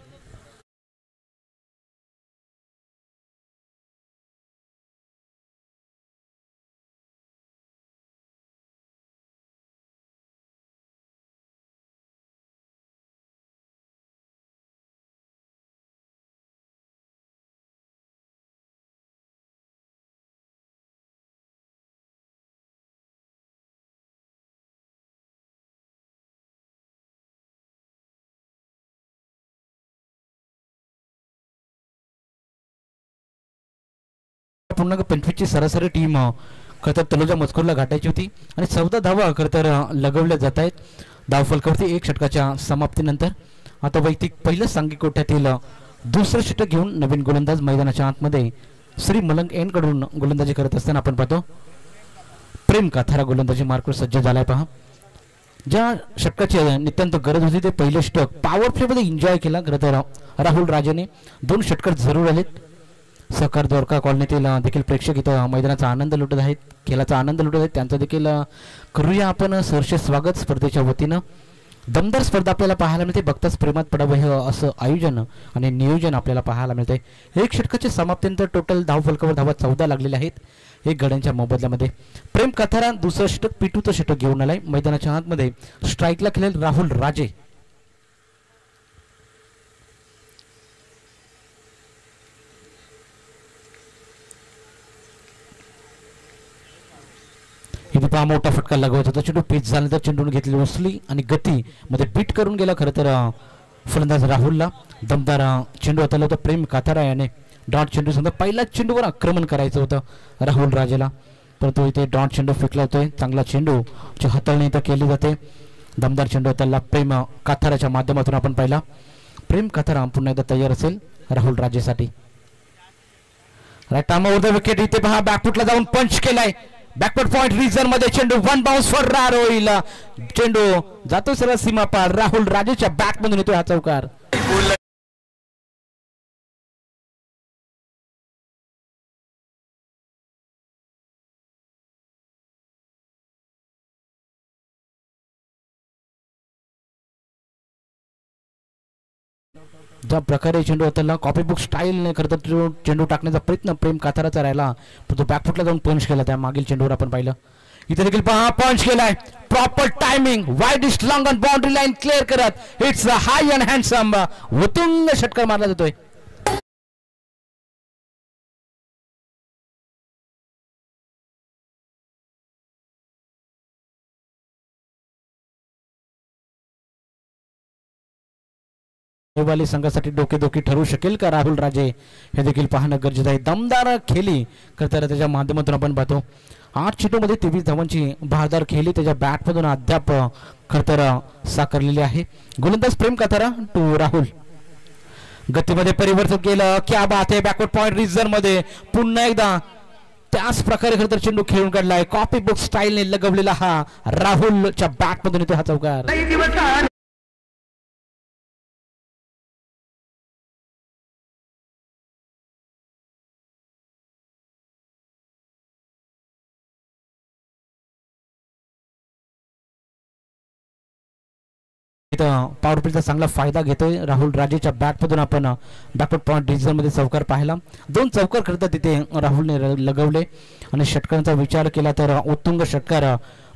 15.25 ची सरासरी टीम खरं तर तलोजा मजकूरला गाठायची होती आणि 14 धावा खरं तर लगवल्या जात आहेत धावफलकावरती 1 षटकाच्या समाप्तीनंतर. आता वैयक्तिक पहिलंच सांघिक कोट्यातील दुसरं षटक घेऊन नवीन गोलंदाज मैदानाच्या आतमध्ये श्री मलंग एन कडून गोलंदाजी करत असताना आपण पाहतो प्रेम काथारा गोलंदाजी मार्कवर सज्ज झालाय. पहा ज्या षटकाची नितांत गरज होती ते पहिलं षटक पॉवर प्लेमध्ये एन्जॉय केला खरं तर राहुल राजेने. 2 षटकर जरूर आलेत. सहकार द्वारका कॉलनीतील देखील प्रेक्षक इथं मैदानाचा आनंद लुटत आहेत खेळाचा आनंद लुटत आहेत त्यांचं देखील करूया आपण सहर्ष स्वागत स्पर्धेच्या वतीनं. दमदार स्पर्धा आपल्याला पाहायला मिळते. बघताच प्रेमात पडावं हे असं आयोजन आणि नियोजन आपल्याला पाहायला मिळते. 1 षटकाच्या समाप्तीनंतर टोटल धावफलकावर धावा 14 लागलेल्या आहेत 1 गड्यांच्या मोबदल्यामध्ये. प्रेम कथारा दुसरं षटक पिटूचं षटक घेऊन आलाय मैदानाच्या आतमध्ये. स्ट्राईकला खेळेल राहुल राजे. इथे पहा मोठा फटका लागवत होता. चेंडू पिच झाल्यानंतर चेंडून घेतली उचली आणि गती मध्ये बीट करून गेला खरं तर फलंदाज राहुलला. दमदार चेंडू हाताला होता प्रेम काथारा याने. डॉट चेंडू समजा पहिल्याच चेंडूवर आक्रमण करायचं होतं राहुल राजेला परंतु इथे डॉट चेंडू फेकला होतोय. चांगला चेंडू ची हाताळणी इथं केली जाते. दमदार चेंडू हाताला प्रेम काथाराच्या माध्यमातून आपण पाहिला. प्रेम काथारा पुन्हा एकदा तयार असेल राहुल राजेसाठी. राईट टामावर द विकेट. इथे पहा बॅकफुटला जाऊन पंच केलाय. बॅकवर्ड पॉइंट रिझन मध्ये चेंडू 1 बाउन्स फॉर रारोईल. चेंडू जातो सरळ सीमा पार. राहुल राजेच्या बॅट मधून येतोय हा चौकार. ज्या प्रकारे चेंडू हाताला कॉपी बुक स्टाईलने करता चेंडू टाकण्याचा प्रयत्न प्रेम काथाराचा राहिला पण तो बॅकफुटला जाऊन पंच केला. त्या मागील चेंडूवर आपण पाहिलं. इथे देखील पहा पंच केलाय. Proper timing wide east long on boundary line clear करत it's a high and handsome वतुंग षटकार मारला जातोय. नेवाली संघासाठी डोकेदोकी ठरू शकेल का राहुल राजे हे देखील पाहणं गरजेचं आहे. दमदार खेळी करताना त्याच्या माध्यमातून आपण पाहतो 8 चेंडूमध्ये 23 धावांची बहारदार खेळी त्याच्या बॅटमधून अद्याप खरतर साकारलेली आहे. गोलंदाज प्रेम काथारा टू राहुल. गतीमध्ये परिवर्तन केलं. क्या बात आहे. बॅकवर्ड पॉइंट रिझन मध्ये पुन्हा एकदा त्याच प्रकारे खरतर चेंडू खेळून काढलाय. कॉपी बुक स्टाईलने लगवलेला हा राहुलच्या बॅटमधून येतो हा चौकार. पॉवर प्लेचा चांगला फायदा घेतोय राहुल राजेच्या बॅटमधून आपण बॅकवर्ड पॉइंट रिझन मध्ये चौकार पाहिला. 2 चौकार करतात तिथे राहुलने लगवले आणि षटकांचा विचार केला तर उत्तुंग षटकार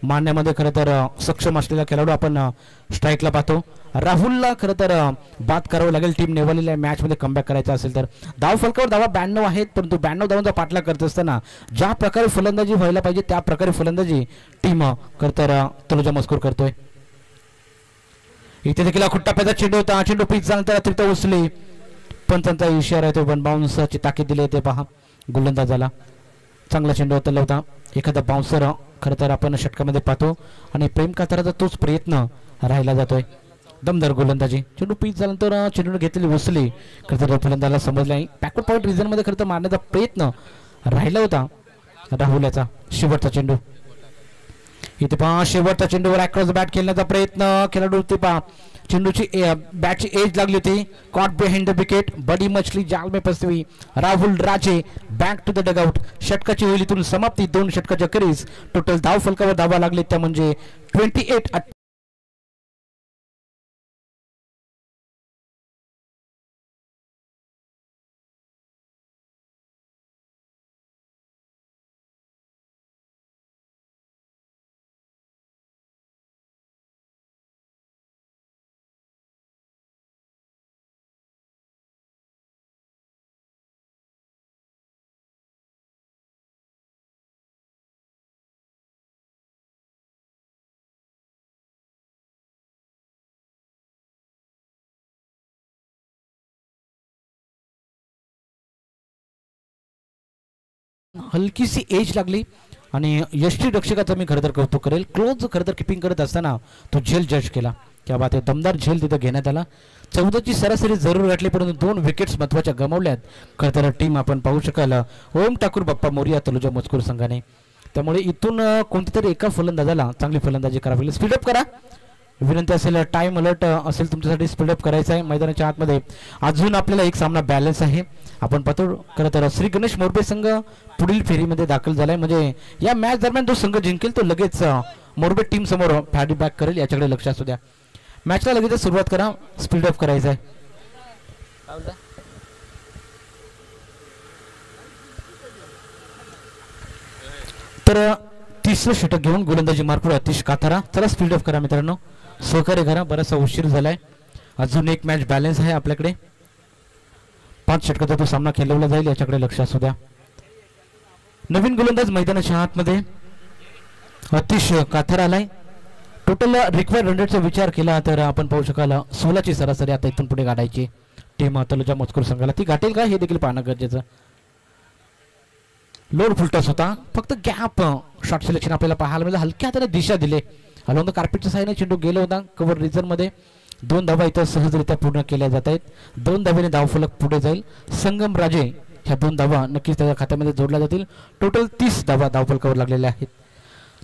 मारण्यामध्ये खरं तर सक्षम असलेला खेळाडू आपण स्ट्राईकला पाहतो. राहुलला खरं तर बाद करावं लागेल टीम नेवालीला मॅच मध्ये कमबॅक करायचा असेल तर. धाव फलकावर धावा 92 आहेत परंतु 92 धावांचा पाठलाग करत असताना ज्या प्रकारे फलंदाजी व्हायला पाहिजे त्या प्रकारे फलंदाजी टीम खरं तर तलोजा मजकूर करतोय. इथे देखील खुट्टाप्याचा चेंडू होता. चेंडू पिच झाल्यानंतर अतिरिक्त उचली पंचांचा इशारा आहे तो 1 बाउन्सची ताकीद दिली ते पहा गोलंदाजाला. चांगला चेंडू हाताला होता. एखादा बाउन्सर खरं तर आपण षटकामध्ये पाहतो आणि प्रेम काथाराचा तोच प्रयत्न राहिला जातोय. दमदार गोलंदाजी. चेंडू पिच झाल्यानंतर चेंडू घेतलेली उचली खरं तर फलंदाजाला समजला नाही. बॅकवर्ड पॉइंट रिझन मध्ये खरं तर मारण्याचा प्रयत्न राहिला होता राहुल याचा. शेवटचा चेंडू. इथे पहा शेवटचा चेंडूवर अक्रॉस बॅट खेळण्याचा प्रयत्न खेळाडू ते पहा चेंडूची बॅटची एज लागली होती. Caught behind the wicket. बडी मछली जाल में फंसी हुई. Rahul Raje back to the dugout. षटकाची होईल इथून समाप्ती. 2 षटकाच्या करीस टोटल धाव फलकावर धावा लागले त्या म्हणजे 28 हलकीशी एज लागली आणि यष्टीरक्षकाचं मी खरं तर कौतुक करेल. क्लोज खरं तर किपिंग करत असताना तो झेल जज केला. त्या बात आहे, दमदार झेल तिथं घेण्यात आला. 14ची सरासरी जरूर गाठली परंतु 2 विकेट्स महत्त्वाच्या गमावल्यात. खरं तर टीम आपण पाहू शकाल ओम ठाकूर बाप्पा मोरिया तलोजा मजकूर संघाने. त्यामुळे इथून कोणत्या तरी एका फलंदाजाला चांगली फलंदाजी करावी. स्पीडअप करा विनंती असेल. टाइम अलर्ट असेल तुमच्यासाठी, स्पीडअप करायचं आहे. मैदानाच्या आतमध्ये अजून आपल्याला एक सामना बॅलन्स आहे. आपण पाहतो खरं तर श्री गणेश मोरबे संघ पुढील फेरीमध्ये दाखल झालाय. म्हणजे या मॅच दरम्यान जो संघ जिंकेल तो लगेच मोरबे टीम समोर फॅडी बॅक करेल. याच्याकडे लक्ष असू द्या. मॅचला लगेच सुरुवात करा. स्पीडअप करायचं आहे. तर तिसरं षटक घेऊन गोलंदाजी मार्फत अतिश काथारा. चला स्पीडअप करा मित्रांनो, सहकार्य करा. बराचसा उशीर झालाय. अजून एक मॅच बॅलन्स आहे आपल्याकडे. 5 षटकाचा तो सामना खेळवला जाईल. याच्याकडे लक्ष असू द्या. नवीन गोलंदाज मैदानाच्या आतमध्ये अतिश काथारा आलाय. टोटल रिक्वायर्ड रनरेटचा विचार केला तर आपण पाहू शकाल 16ची सरासरी आता इथून पुढे गाठायची टीम तलोजा मजकूर संघाला. ती गाठेल का हे देखील पाहणं गरजेचं. लोड फुलटॉस होता. फक्त गॅप शॉट सिलेक्शन आपल्याला पाहायला मिळालं. हलक्या हाताने दिशा दिले. अलॉंग द कार्पेटच्या साहाय्याने चेंडू गेला होता कव्हर रिझन मध्ये. 2 धावा इथं सहजरित्या पूर्ण केल्या जात आहेत. 2 धावेने धावफलक पुढे जाईल. संगम राजे ह्या 2 धावा नक्कीच त्याच्या खात्यामध्ये जोडल्या जातील. टोटल 30 धावा धावफलकावर लागलेल्या आहेत.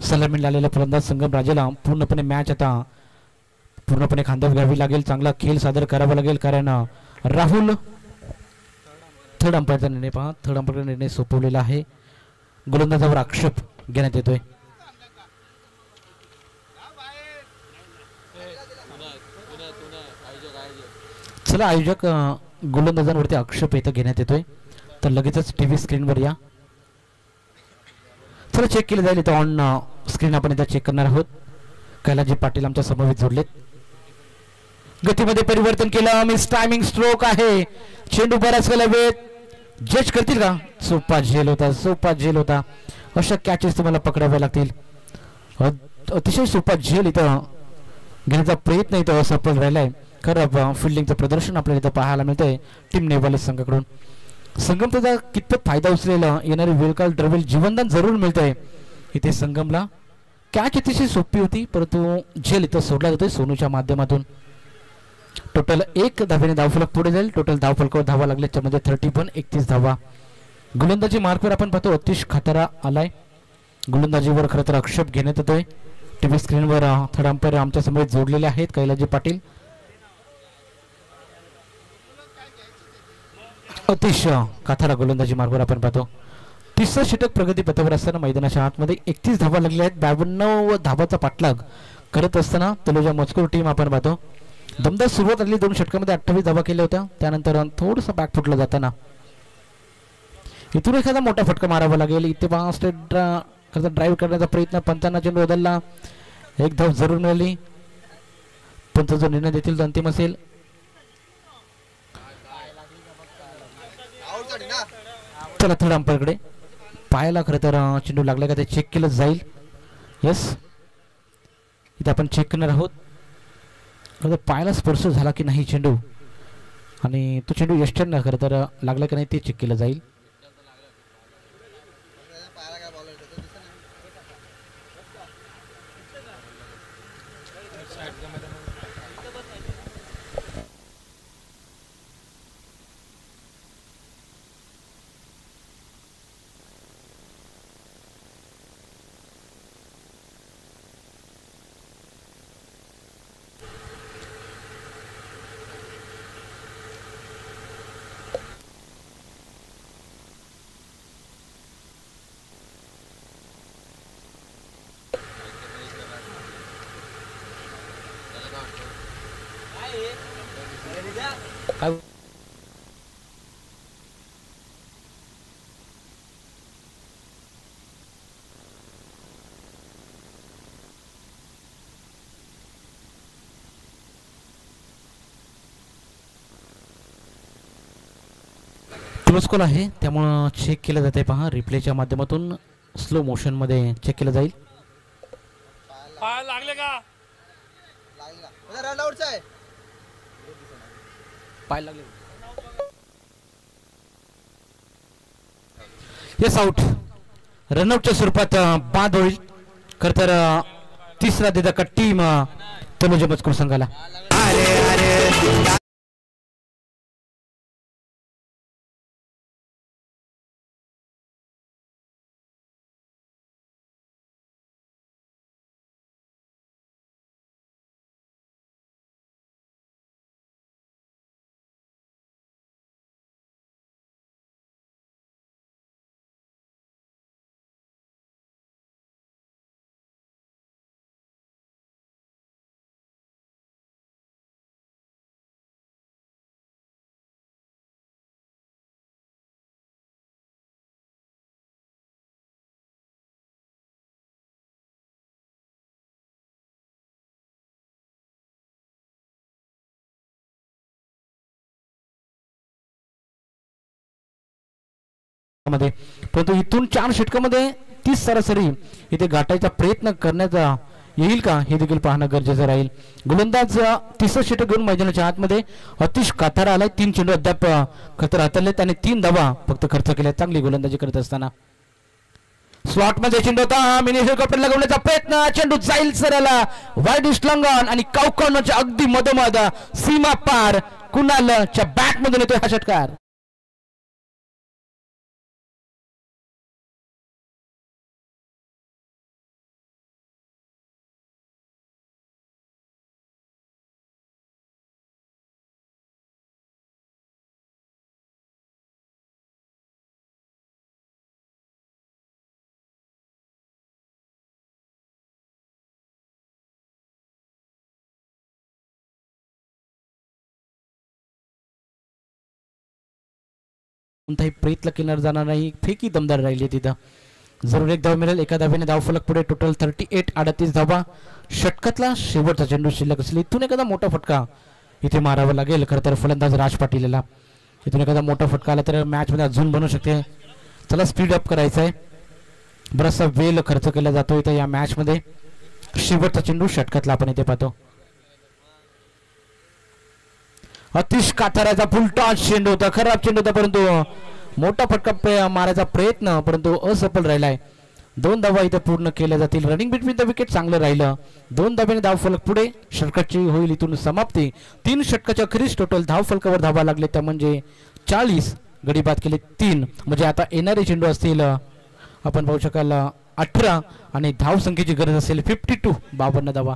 सलामीला आलेला फलंदाज संगम राजेला पूर्णपणे मॅच आता पूर्णपणे खांद्यावर घ्यावी लागेल. चांगला खेळ सादर करावा लागेल कारण राहुल थर्ड अंपायरचा निर्णय पहा. थर्ड अंपायरचा निर्णय सोपवलेला आहे. गोलंदाजावर आक्षेप घेण्यात येतोय. चला आयोजक गोलंदाजांवरती आक्षेप इथं घेण्यात येतोय. तर लगेचच टीव्ही स्क्रीनवर या. चला चेक केलं जाईल. इथं ऑन स्क्रीन आपण इथं चेक करणार आहोत. कैलाजी पाटील आमच्या समवेत जोडलेत. गतीमध्ये परिवर्तन केलं. मिस टायमिंग स्ट्रोक आहे. चेंडू बराच वेळा वेळ जज करतील का. सोपा झेल होता. सोपा झेल होता. अशा कॅचेस तुम्हाला पकडाव्या लागतील. अतिशय सोपा झेल इथं घेण्याचा प्रयत्न इथं असफल राहिलाय. खरं फिल्डिंगचं प्रदर्शन आपल्याला इथं पाहायला मिळतंय टीम नेवाले संघाकडून. संगम त्याचा कितपत फायदा उचलेला. येणारी वेळकाल ड्रवेल जीवनदान जरूर मिळतंय इथे संगमला. कॅच अतिशय सोपी होती परंतु झेल इथं सोडला जातोय सोनूच्या माध्यमातून. टोटल 1 धावेने धावफलक पुढे जाईल. टोटल धावफलकावर धावा लागल्या त्यामध्ये 31 धावा. गोलंदाजी मार्कवर आपण पाहतो अतिश खातारा आलाय. गोलंदाजीवर खरं तर आक्षेप घेण्यात येतोय. टीव्ही स्क्रीनवर थर्ड अंपायर आमच्या समोर जोडलेले आहेत कैलाजी पाटील. अतिश काथारा गोलंदाजी मार्गावर आपण पाहतो. तिसरं षटक प्रगती पथावर असताना मैदानाच्या आतमध्ये 31 धावा लागल्या आहेत. 52 धावाचा पाठलाग करत असताना तलोजा मजकूर टीम आपण पाहतो. दमदार सुरुवात आली. 2 षटकामध्ये 28 धावा केल्या होत्या. त्यानंतर थोडंसं बॅक फुटलं जाताना इथून एखादा मोठा फटका मारावा लागेल. इथे पहा स्टेट ड्राईव्ह करण्याचा प्रयत्न. पंचांना चेंडू बदलला. 1 धाव जरूर मिळाली. पंच जो निर्णय देतील तो अंतिम असेल. चला थर्ड अंपायरकडे पायाला खरं तर चेंडू लागला का ते चेक केलं जाईल. यस इथे आपण चेक करणार आहोत. खरं तर पायाला स्पर्श झाला की नाही चेंडू आणि तो चेंडू यष्ट्यांना खरं तर लागला की नाही ते चेक केलं जाईल. काय क्लोज कॉल आहे त्यामुळं चेक केलं जाते. पहा रिप्लेच्या माध्यमातून स्लो मोशन मध्ये चेक केलं जाईल. लागले का रन आउटचा आहे. पाय लागले. Yes out. रनआउटच्या स्वरूपात बाद होईल. खर तर तिसरा देता टीम तनुजा मजकूर संघाला. परंतु इथून 4 षटकामध्ये 30 सरासरी इथे गाठायचा प्रयत्न करण्याचा येईल का हे देखील पाहणं गरजेचं राहील. गोलंदाज तिसरं षटक घेऊन मैदानाच्या आतमध्ये अतिश काथारा आलाय. 3 चेंडू अद्याप खतर हाताळलेत आणि 3 धावा फक्त खर्च केल्या चांगली गोलंदाजी करत असताना. स्लॉट मध्ये चेंडू होता. मिनी हेलिकॉप्टर लगवण्याचा प्रयत्न. चेंडू जाईल सरला वाईड उष्लंघन आणि कावकॉर्नरच्या अगदी मधोमध सीमा पार कुणालच्या बॅट मधून येतोय हा षटकार. कोणताही प्रयत्न केला जाणार नाही. फेकी दमदार राहिली तिथं. जरूर एक धाव मिळेल. एका धावेने धाव फलक पुढे. टोटल 38 38 धावा. षटकातला शेवटचा चेंडू शिल्लक असली. इथून एखादा मोठा फटका इथे मारावा लागेल. खरं तर फलंदाज राज पाटीलला इथून एखादा मोठा फटका आला तर मॅच मध्ये अजून बनू शकते. चला स्पीड अप करायचं आहे. बराचसा वेळ खर्च केला जातो इथे या मॅच मध्ये. शेवटचा चेंडू षटकातला आपण इथे पाहतो. अतिश काथाराचा फुलटॉस चेंडू होता. खराब चेंडू होता परंतु मोठा फटका मारायचा प्रयत्न परंतु असफल राहिलाय. 2 धावा इथे पूर्ण केल्या जातील. रनिंग बिटवीन द विकेट चांगलं राहिलं. 2 धाब्याने धाव फलक पुढे. षटकाची होईल इथून समाप्ती. 3 षटकाच्या अखेरीस टोटल धाव फलकावर धावा लागले त्या म्हणजे 40. गडी बाद केले 3 म्हणजे आता येणारे चेंडू असतील आपण पाहू शकाल 18 आणि धाव संख्येची गरज असेल 52 52 धावा.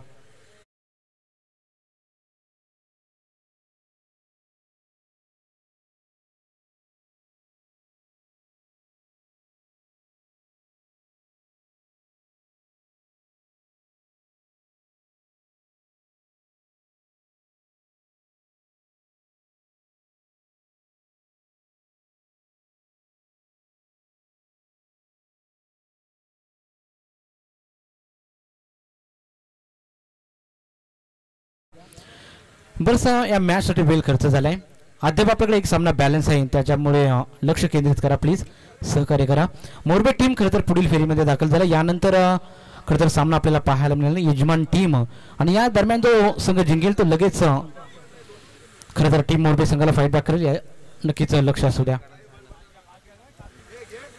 बरंच या मॅचसाठी वेळ खर्च झालाय. अद्याप आपल्याकडे एक सामना बॅलन्स आहे त्याच्यामुळे लक्ष केंद्रित करा प्लीज. सहकार्य करा. मोरबे टीम खरं तर पुढील फेरीमध्ये दाखल झाला. यानंतर खरं तर सामना आपल्याला पाहायला मिळाला यजमान टीम आणि या दरम्यान जो संघ जिंकेल तो लगेच खरं तर टीम मोरबे संघाला फाईट बॅक करेल. नक्कीच लक्ष असू द्या.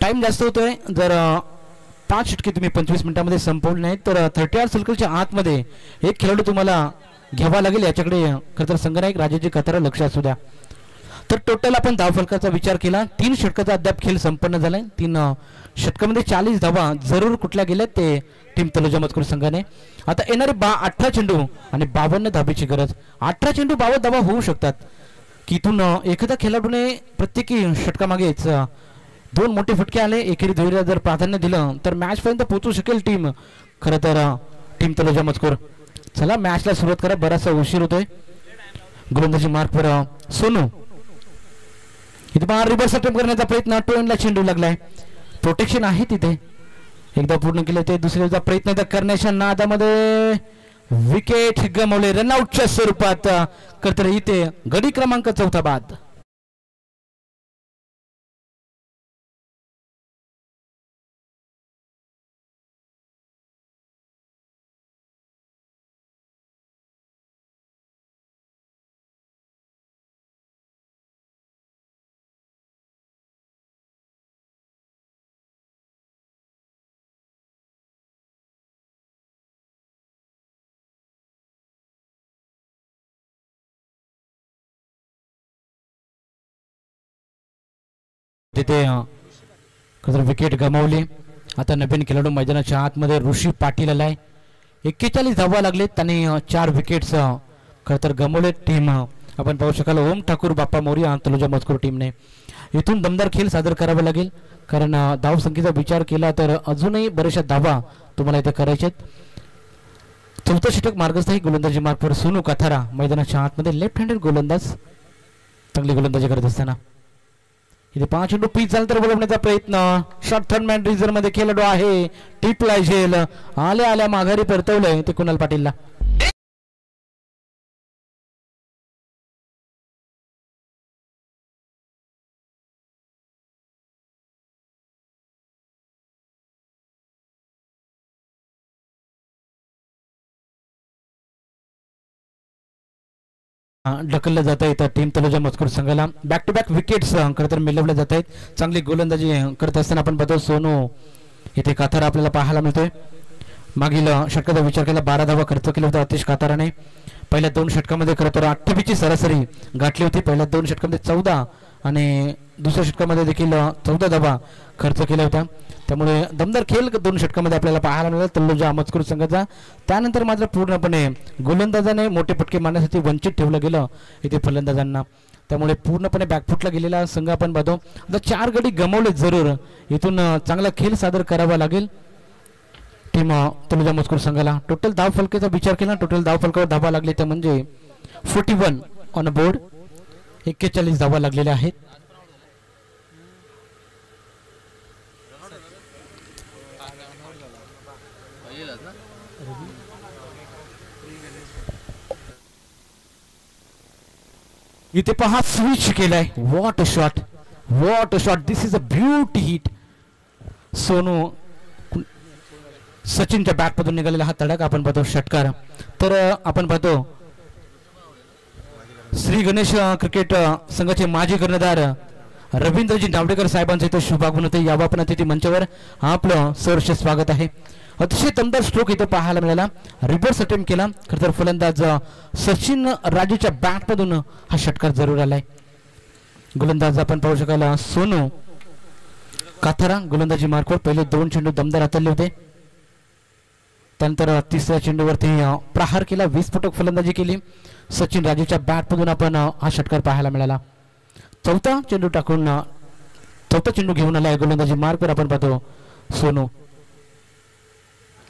टाइम जास्त होतोय. जर 5 षटके तुम्ही 25 मिनिटांमध्ये संपवले नाहीत तर 38 सर्कलच्या आतमध्ये एक खेळाडू तुम्हाला घ्यावा लागेल. याच्याकडे खरं तर संघनायक राजाची कतारा लक्ष असू द्या. तर टोटल आपण धाव फलकाचा विचार केला. 3 षटकाचा अद्याप खेळ संपन्न झालाय. 3 षटकामध्ये 40 धावा जरूर कुठल्या गेल्यात ते टीम तनुजा मजकूर संघाने. आता येणारे 18 चेंडू आणि 52 धाबेची गरज. 18 चेंडू 52 धावा होऊ शकतात की इथून एखाद्या खेळाडूने प्रत्येकी षटकामागेच 2 मोठे फटके आले. एकेरी धैर्य जर प्राधान्य दिलं तर मॅच पर्यंत पोहोचू शकेल टीम खरं तर टीम तनुजा मजकूर. चला मॅचला सुरुवात करा. बराचसा उशीर होतोय. गोलंदाजी मार्कवर सोनू इथे बाहेर रिव्हर्स अटेम्प्ट करण्याचा प्रयत्न. टोनला चेंडू लागलाय. प्रोटेक्शन आहे तिथे. एकदा पूर्ण केलं ते दुसऱ्याचा प्रयत्न करण्याच्या नादामध्ये विकेट गमावले. रनआउटच्या स्वरूपात करतर इथे गडी क्रमांक 4 बाद. तिथे विकेट गमावली. आता नवीन खेळाडू मैदानाच्या आतमध्ये ऋषी पाटील आलाय. 41 धावा लागले. त्यांनी 4 विकेट्स खरं तर गमावले. टीम आपण पाहू शकाल ओम ठाकूर बाप्पा मोरिया तलोजा मजकूर टीमने इथून दमदार खेळ सादर करावा लागेल, कारण धाव संख्येचा विचार केला तर अजूनही बऱ्याचशा धावा तुम्हाला इथे करायच्या आहेत. चौथा षटक मार्गस्थ गोलंदाजी मार्गवर सोनू कथारा मैदानाच्या आतमध्ये लेफ्ट हँडेड गोलंदाज चांगली गोलंदाजी करत असताना इथे 5 चेंडू पीच झाला तर बोलवण्याचा प्रयत्न. शॉर्ट थर्ड मॅन रिझर्व मध्ये खेळाडू आहे. टिपला झेल आल्या आल्या माघारी परतवलंय ते कुणाल पाटीलला. ढकललं जात आहे तर टीम तलोजा मजकूर संघाला बॅक टू बॅक विकेट्स खरं तर मिळवल्या जात आहेत. चांगली गोलंदाजी करत असताना आपण बघतो सोनू इथे काथारा आपल्याला पाहायला मिळतोय. मागील षटकाचा विचार केला 12 धावा खर्च केला होता अतिश काथाराने. पहिल्या 2 षटकामध्ये खरं तर 28ची सरासरी गाठली होती. पहिल्या 2 षटकामध्ये 14 आणि दुसऱ्या षटकामध्ये देखील 14 धावा खर्च केल्या होत्या. त्यामुळे दमदार खेळ 2 षटकामध्ये आपल्याला पाहायला मिळाला तलोजा मजकूर संघाचा. त्यानंतर मात्र पूर्णपणे गोलंदाजाने मोठे फटके मारण्यासाठी वंचित ठेवलं गेलं इथे फलंदाजांना. त्यामुळे पूर्णपणे बॅकफुटला गेलेला संघ आपण पाहतो. आता 4 गडी गमावले जरूर. इथून चांगला खेळ सादर करावा लागेल टीम तलोजा मजकूर संघाला. टोटल धाव फलकाचा विचार केला, टोटल धाव फलकावर धावा लागले ते म्हणजे 41 ऑन बोर्ड. 41 धावा लागलेल्या आहेत. इथे पहा स्विच केलाय. What a shot, what a shot. This is a beauty hit. Sonu सचिनच्या बॅट मधून निघालेला हा तडक आपण पाहतो षटकार. तर आपण पाहतो श्री गणेश क्रिकेट संघाचे माजी कर्णधार रवींद्रजी नावडेकर साहेबांचं इथं शुभागमन होते. यावं आपण तिथे मंचावर आपलं सहर्ष स्वागत आहे. अतिशय दमदार स्ट्रोक इथं पाहायला मिळाला. रिव्हर्स अटेम्प्ट केला खरं तर फलंदाज सचिन राजूच्या बॅट मधून हा षटकार जरूर आलाय. गोलंदाज आपण पाहू शकाल सोनू काथारा गोलंदाजी मार्कवर पहिले 2 चेंडू दमदार हाताळले होते. त्यानंतर तिसऱ्या चेंडूवरती प्रहार केला. 20 फटक फलंदाजी केली सचिन राजूच्या बॅट मधून आपण हा षटकार पाहायला मिळाला. चौथा चेंडू घेऊन आलाय गोलंदाजी मार्कवर आपण पाहतो सोनू.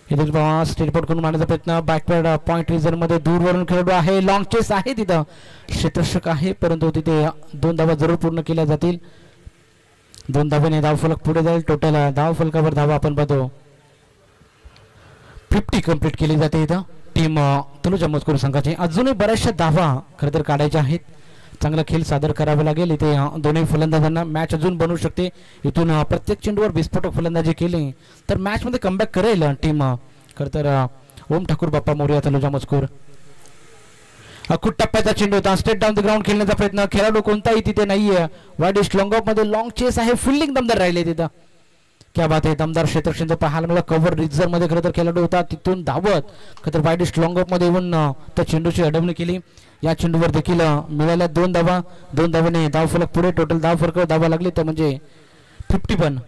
स्टेटपॉट करून मारण्याचा प्रयत्न. बॅकवर्ड पॉइंट रिझर्व मध्ये दूरवरून खेळाडू आहे. लॉंग चेस आहे तिथं क्षेत्ररक्षक आहे, परंतु तिथे 2 धावा जरूर पूर्ण केल्या जातील. 2 धावेने धाव फलक पुढे जाईल. टोटल धाव फलकावर धावा आपण पाहतो 50 कंप्लीट केली जाते इथं टीम तलोजा मजकूर संघाची. अजूनही बऱ्याचशा धावा खरं तर काढायच्या आहेत. चांगला खेळ सादर करावा लागेल. इथे दोन्ही फलंदाजांना मॅच अजून बनवू शकते. इथून प्रत्येक चेंडूवर विस्फोटक फलंदाजी केली तर मॅच मध्ये कमबॅक करेल टीम खरं तर ओम ठाकूर बाप्पा मोरिया तलोजा मजकूर. अखूट टप्प्याचा चेंडू होता. स्ट्रेट डाऊन द ग्राउंड खेळण्याचा प्रयत्न. खेळाडू कोणताही तिथे नाहीये. वाईडिश लॉंग ऑफ मध्ये लॉंग चेस आहे. फिल्डिंग दमदार राहिले तिथं. क्या बात आहे. दमदार क्षेत्ररक्षण पाहायला मिळालं. कव्हर रिझर्व मध्ये खरं तर खेळाडू होता. तिथून धावत खरं तर वाईडिश लॉंग ऑफ मध्ये येऊन त्या चेंडूची अडवणी केली. या चेंडूवर देखील मिळाल्या 2 धावा. 2 धावेने धाव फलक पुढे. टोटल धाव फलक धावा लागली ते म्हणजे 51.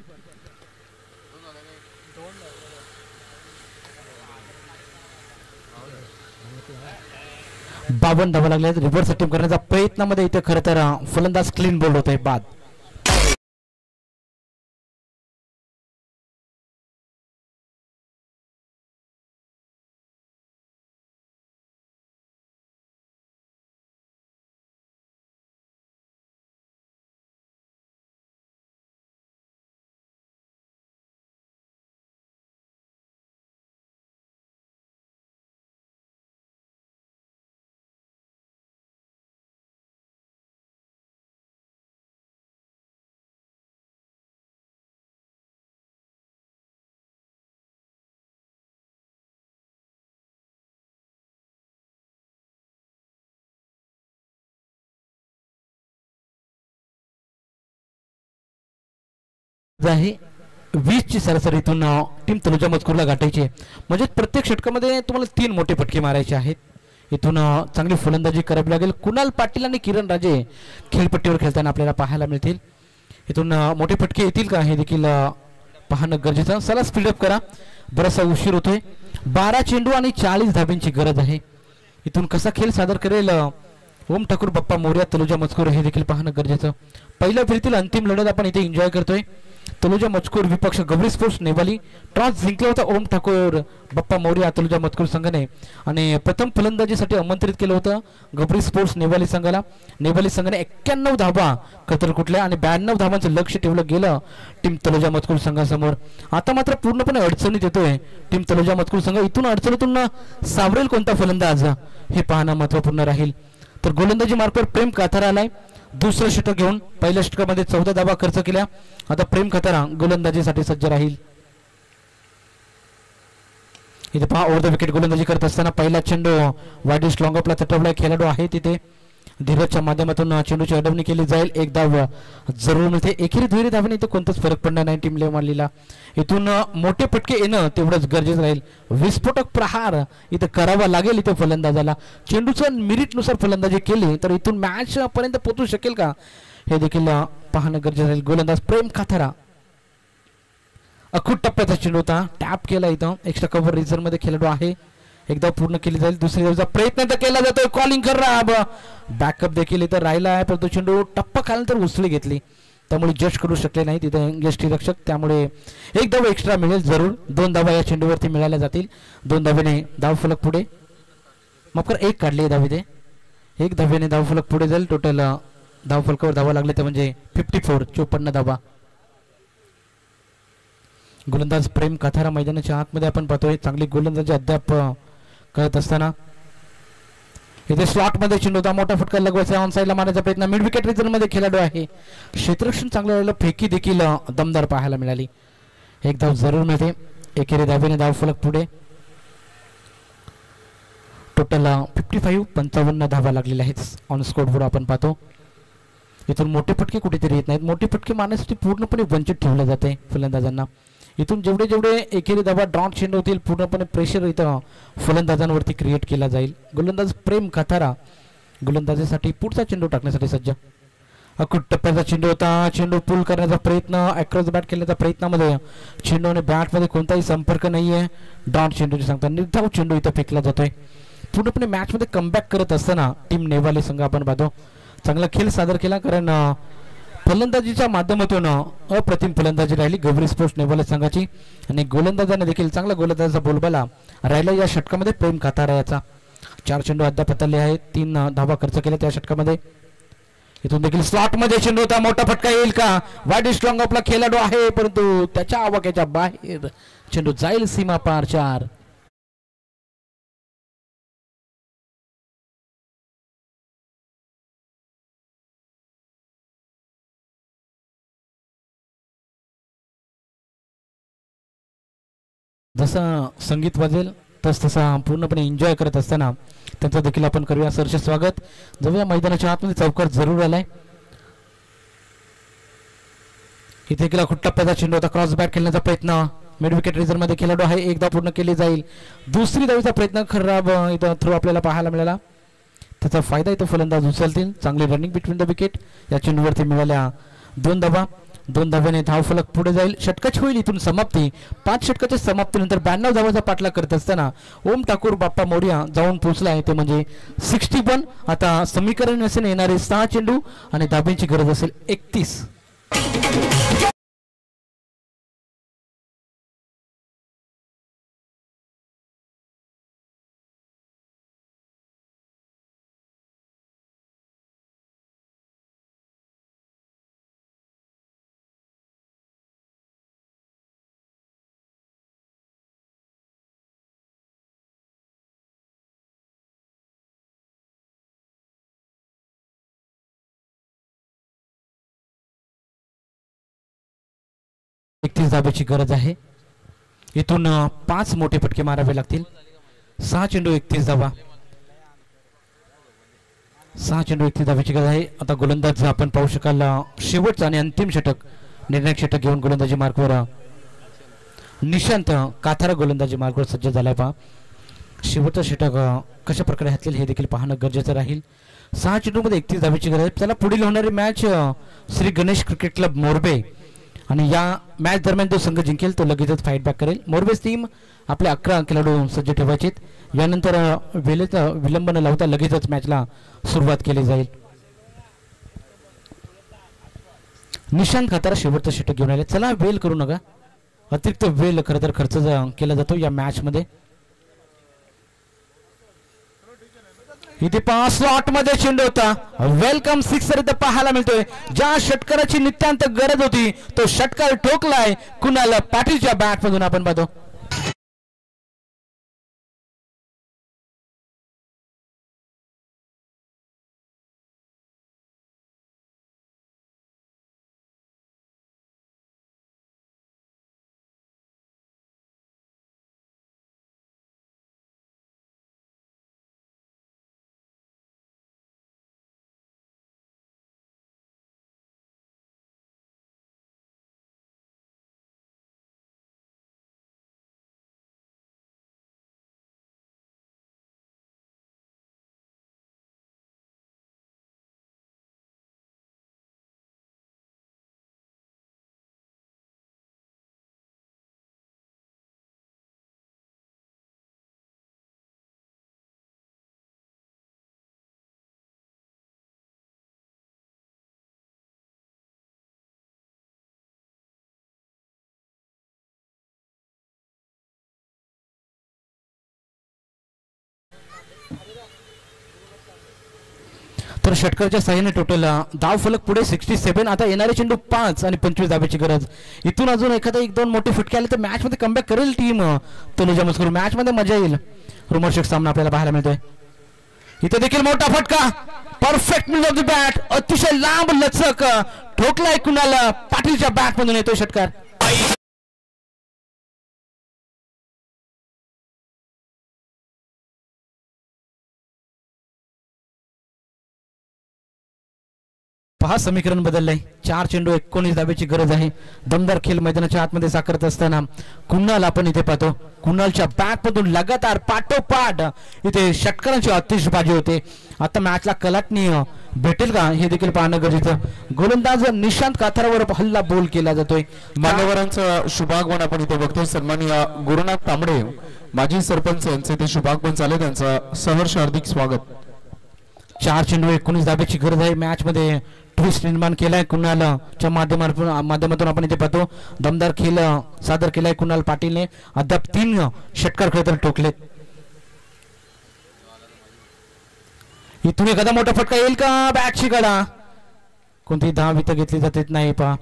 बावन धावा लागले. रिव्हर्स अटेम्प्ट करण्याचा प्रयत्नामध्ये इथे खरं तर फलंदाज क्लीन बोल्ड होत आहे बाद. आहे 20 ची सरासरीतून टीम तलोजा मजकूरला गाठायची आहे. म्हणजे प्रत्येक षटकामध्ये तुम्हाला 3 मोठे फटके मारायचे आहेत. इथून चांगली फलंदाजी करावी लागेल. कुणाल पाटील आणि किरण राजे खेळपट्टीवर खेळताना आपल्याला पाहायला मिळतील. इथून मोठे फटके येतील का हे देखील पाहणं गरजेचं. चला स्पीडअप करा, बराचसा उशीर होतोय. 12 चेंडू आणि 40 धाब्यांची गरज आहे. इथून कसा खेळ सादर करेल ओम ठाकूर बाप्पा मोर्या तनुजा मजकूर हे देखील पाहणं गरजेचं. पहिल्या फेरीतील अंतिम लढत आपण इथे एन्जॉय करतोय. तनुजा मजकूर विपक्ष गवरी स्पोर्ट्स नेवाली. टॉस जिंकला होता ओम ठाकूर बाप्पा मोर्या तनुजा मजकूर संघाने आणि प्रथम फलंदाजीसाठी आमंत्रित केलं होतं गवरी स्पोर्ट्स नेवाली संघाला. नेवाली संघाने 91 धावा कतर कुठल्या आणि 92 धावांचं लक्ष ठेवलं गेलं टीम तनुजा मजकूर संघासमोर. आता मात्र पूर्णपणे अडचणीत येतोय टीम तनुजा मजकूर संघ. इथून अडचणीतून सावरेल कोणता फलंदाज हे पाहणं महत्त्वपूर्ण राहील. तर गोलंदाजी मार्फत प्रेम काथारा आलाय दुसरं षटक घेऊन. पहिल्या षटकामध्ये 14 धावा खर्च केल्या. आता प्रेम काथारा गोलंदाजीसाठी सज्ज राहील. इथे पहा ओव्हर द विकेट गोलंदाजी करत असताना पहिला चेंडू वाईड स्लॉंग ऑफला तटवलाय खेळाडू आहे तिथे. धीरजच्या माध्यमातून चेंडूची अडवणी केली जाईल. एक धाव जरूर मिळते. एकेरी दुहेरी धावाने इथे कोणताच फरक पडणार नाही टीम लेवालीला. इथून मोठे फटके येणं तेवढंच गरजेचं राहील. विस्फोटक प्रहार इथं करावा लागेल इथे फलंदाजाला. चेंडूचं मिरिटनुसार फलंदाजी केली तर इथून मॅच पर्यंत पोहोचू शकेल का हे देखील पाहणं गरजेचं राहील. गोलंदाज प्रेम काथारा अखूट टप्प्याचा चेंडू होता, टॅप केला. इथं एक्स्ट्रा कव्हर रिझर्व मध्ये खेळाडू आहे. एकदा पूर्ण केली जाईल. दुसरी धावेचा प्रयत्न तर केला जातोय. कॉलिंग खराब, बॅकअप देखील इथं राहिला आहे परंतु चेंडू टप्पा खाल्यानंतर उचली घेतली त्यामुळे जज करू शकले नाही तिथे यष्टी रक्षक. त्यामुळे एक धाव एक्स्ट्रा मिळेल जरूर. 2 धावा या चेंडूवरती मिळाल्या जातील. 2 धावेने धाव फलक पुढे. माफ कर, 1 काढली धाव इथे. 1 धावेने धाव फलक पुढे जाईल. टोटल धाव फलकावर धावा लागले ते म्हणजे 54 54 धावा. गोलंदाज प्रेम काथारा मैदानाच्या आतमध्ये आपण पाहतोय. चांगली गोलंदाजी अद्याप करत असताना इथे स्लॉट मध्ये चेंडू होता. मोठा फटका लगवायचा. ऑन साईडला मारण्याचा प्रयत्न. मिड विकेट रिझन मध्ये खेळाडू आहे. क्षेत्ररक्षण चांगलं राहिलं. फेकी देखील दमदार पाहायला मिळाली. एक धाव जरूर मिळते. एकेरी धावेने धाव फलक पुढे. टोटल 55 55 धावा लागलेल्या आहेत ऑन स्कोर बोर्ड आपण पाहतो. इथून मोठे फटके कुठेतरी येत नाहीत. मोठे फटके मारण्यासाठी पूर्णपणे वंचित ठेवलं जाते फलंदाजांना. इथून जेवढे जेवढे एकेरी धावा ड्रॉट चेंडू होतील पूर्णपणे प्रेशर इथं फलंदाजांवरती क्रिएट केला जाईल. गोलंदाज प्रेम काथारा गोलंदाजीसाठी पुढचा चेंडू टाकण्यासाठी सज्ज. अखूट टप्प्याचा चेंडू होता. चेंडू पुल करण्याचा प्रयत्न, अक्रॉस बॅट केल्याच्या प्रयत्नामध्ये चेंडू आणि बॅटमध्ये कोणताही संपर्क नाहीये. डॉट चेंडूची सांगता निर्धाव चेंडू इथं फेकला जातोय. पूर्णपणे मॅचमध्ये कमबॅक करत असताना टीम नेवाले संघ आपण पाहतो चांगला खेळ सादर केला. कारण फलंदाजीच्या माध्यमातून अप्रतिम फलंदाजी राहिली गवरी स्पोर्ट्स नेवाले संघाची आणि गोलंदाजाने देखील चांगला गोलंदाजाचा बोलबाला राहिला या षटकामध्ये प्रेम काथारा याचा. 4 चेंडू अद्याप हाताळले आहेत. 3 धावा खर्च केल्या त्या षटकामध्ये. इथून देखील स्लॉट मध्ये चेंडू होता. मोठा फटका येईल का? वाईड स्ट्रॉंग आपला खेळाडू आहे परंतु त्याच्या आवाक्याच्या बाहेर चेंडू जाईल सीमा पार. 4 जसं संगीत वाजेल तसा पूर्णपणे एन्जॉय करत असताना त्यांचं देखील आपण करूया सरस स्वागत. जाऊया मैदानाच्या आतमध्ये. चौकार जरूर आलाय. इथे देखील अखूट टप्प्याचा चेंडू होता. क्रॉस बॅट खेळण्याचा प्रयत्न. मिड विकेट रिझर्व मध्ये खेळाडू आहे. एकदा पूर्ण केली जाईल. दुसरी धावेचा प्रयत्न खराब इथं थ्रो आपल्याला पाहायला मिळाला. त्याचा फायदा इथं फलंदाज उचलतील. चांगली रनिंग बिटवीन द विकेट या चेंडूवरती मिळाल्या 2 धावा. 2 धाव्याने धाव फलक पुढे जाईल. षटकाची होईल इथून समाप्ती. 5 षटकाच्या समाप्तीनंतर 92 धावाचा पाठलाग करत असताना ओम ठाकूर बाप्पा मोर्या जाऊन पोहोचलाय ते म्हणजे 61. आता समीकरण असेल येणारे 6 चेंडू आणि धाब्यांची गरज असेल 31. धाब्याची गरज आहे. इथून 5 मोठे फटके मारावे लागतील. 6 चेंडू 31 धावा. 6 चेंडू 31 धाब्याची गरज आहे. आता गोलंदाज आपण पाहू शकाल शेवटचा आणि अंतिम षटक निर्णायक षटक घेऊन गोलंदाजी मार्कवर निशांत काथारा गोलंदाजी मार्कवर सज्ज झालाय. पहा शेवटचा षटक कशा प्रकारे हातलेल हे देखील पाहणं गरजेचं राहील. 6 चेंडूमध्ये 31 धावेची गरज आहे. त्याला पुढील होणारी match Shri Ganesh cricket club Morbe आणि या मॅच दरम्यान जो संघ जिंकेल तो लगेचच फाईट बॅक करेल. मोरबेच टीम आपले 11 खेळाडू सज्ज ठेवायचे. यानंतर वेळेत विलंब न लावता लगेचच मॅचला सुरुवात केली जाईल. निशांत खातारा शेवटचा षटक घेऊन आले. चला वेल करू नका, अतिरिक्त वेळ खरं तर खर्च केला जातो या मॅच मध्ये. इथे स्लॉट मध्ये चेंडू होता. वेलकम सिक्सर इथे पाहायला मिळतोय. ज्या षटकाराची नित्यांत गरज होती तो षटकार ठोकलाय कुणाल पाटीलच्या बॅट मधून आपण पाहतो. तर षटकाच्या साह्याने टोटल धाव फलक पुढे 67. आता येणारे चेंडू 5 आणि 25 धाब्याची गरज. इथून अजून एखादा 1-2 मोठे फटके आले तर मॅच मध्ये कमबॅक करेल टीम तनुजा मस्कूर. मॅच मध्ये मजा येईल. रोमर्षक सामना आपल्याला पाहायला मिळतोय. इथे देखील मोठा फटका. Perfect mid of the bat. अतिशय लांब लचक ठोकलाय कुणाल पाटीलच्या बॅट मधून येतोय षटकार. पहा समीकरण बदललंय. 4 चेंडू 19 धाब्याची गरज आहे. दमदार खेळ मैदानाच्या आतमध्ये साकारत असताना कुणाल आपण इथे पाहतो. कुणालच्या बॅट मधून लगातार पाठोपाठ इथे षटकारांची आतिषबाजी होते. आता मॅचला कलाटणी भेटेल का हे देखील पाहणं गरजेचं. गोलंदाज निशांत काथारावर हल्ला बोल केला जातोय. मान्यवरांचं शुभागमन आपण इथे बघतोय. सन्माननीय गुरुनाथ तांबडे माजी सरपंच यांचे ते शुभागमन झाले. त्यांचं सहर्ष हार्दिक स्वागत. 4 चेंडू 19 धाब्याची गरज आहे. मॅच मध्ये ट्विस्ट निर्माण केलाय कुणालच्या माध्यमातून आपण इथे पाहतो. दमदार खेळ सादर केलाय कुणाल पाटीलने. अद्याप 3 षटकार खरं तर ठोकलेत. इथून एखादा मोठा फटका येईल का. बॅटची गडा. कोणती धाव इथं घेतली जाते नाही. पहा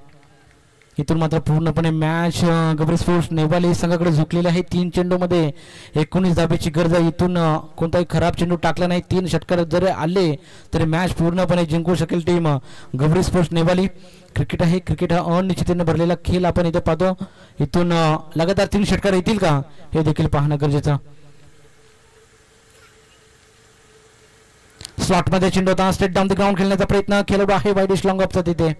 इथून मात्र पूर्णपणे मॅच गब्री स्पोर्ट्स नेवाली संघाकडे झुकलेले आहे. 3 चेंडू मध्ये 19 धाब्याची गरज आहे. इथून कोणताही खराब चेंडू टाकला नाही. 3 षटकार जरी आले तरी मॅच पूर्णपणे जिंकू शकेल टीम गब्री स्पोर्ट्स नेवाली. क्रिकेट आहे. क्रिकेट हा अनिश्चिततेने भरलेला खेळ आपण इथे पाहतो. इथून लगातार 3 षटकार येतील का हे देखील पाहणं गरजेचं. स्लॉट मध्ये चेंडू होता. स्ट्रेट डाऊन द ग्राउंड खेळण्याचा प्रयत्न खेळाडू आहे वाईडिश लॉंग ऑफचा तिथे.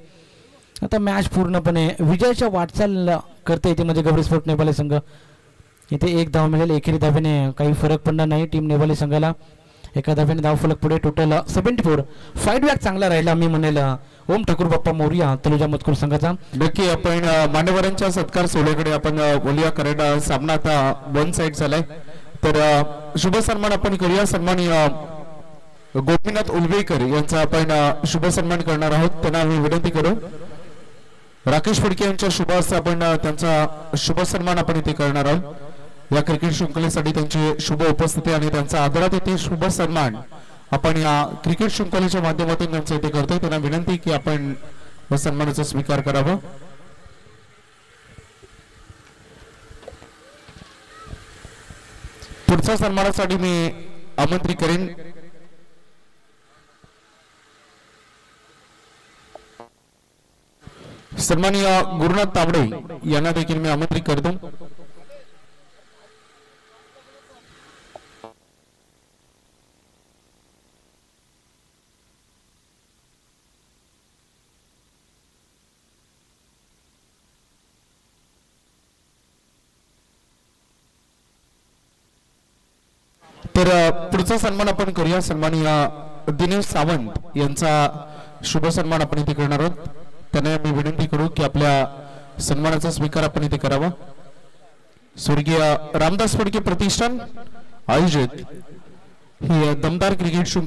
आता मॅच पूर्णपणे विजयाच्या वाटचाल करते इथे म्हणजे गब्री स्पोर्ट नेवाली संघ. इथे 1 धाव मिळेल. एकेरी धावेने काही फरक पडणार नाही टीम नेवाली संघाला. एका धावेने धाव फलक पुढे टोटल 74. फाईट बॅक चांगला राहिला मी म्हणेल ओम ठाकूर बाप्पा मोरिया तनुजा मजकूर संघाचा. नक्की आपण मान्यवरांच्या सत्कार सोहळ्याकडे आपण बोलूया. कारण सामना आता 1 साइड झालाय. तर शुभ सन्मान आपण करूया. सन्माननीय गोपीनाथ उलवेकर यांचा आपण शुभ सन्मान करणार आहोत. त्यांना आम्ही विनंती करू. राकेश फडके यांच्या शुभ हस्ते आपण त्यांचा शुभ सन्मान आपण इथे करणार आहोत. या क्रिकेट शृंखलेसाठी त्यांची शुभ उपस्थिती आणि त्यांचा आदरात येथे शुभ सन्मान आपण या क्रिकेट शृंखलेच्या माध्यमातून त्यांचं इथे करतोय. त्यांना विनंती की आपण या सन्मानाचा स्वीकार करावा. पुढच्या सन्मानासाठी मी आमंत्रित करेन सन्माननीय गुरुनाथ तांबडे यांना देखील मी आमंत्रित करतो. तर पुढचा सन्मान आपण करूया. सन्माननीय दिनेश सावंत यांचा शुभ सन्मान आपण इथे करणार आहोत. त्यांना मी विनंती करू की आपल्या सन्मानाचा स्वीकार आपण इथे करावा. स्वर्गीय रामदास फडके प्रतिष्ठान आयोजित ही दमदार क्रिकेट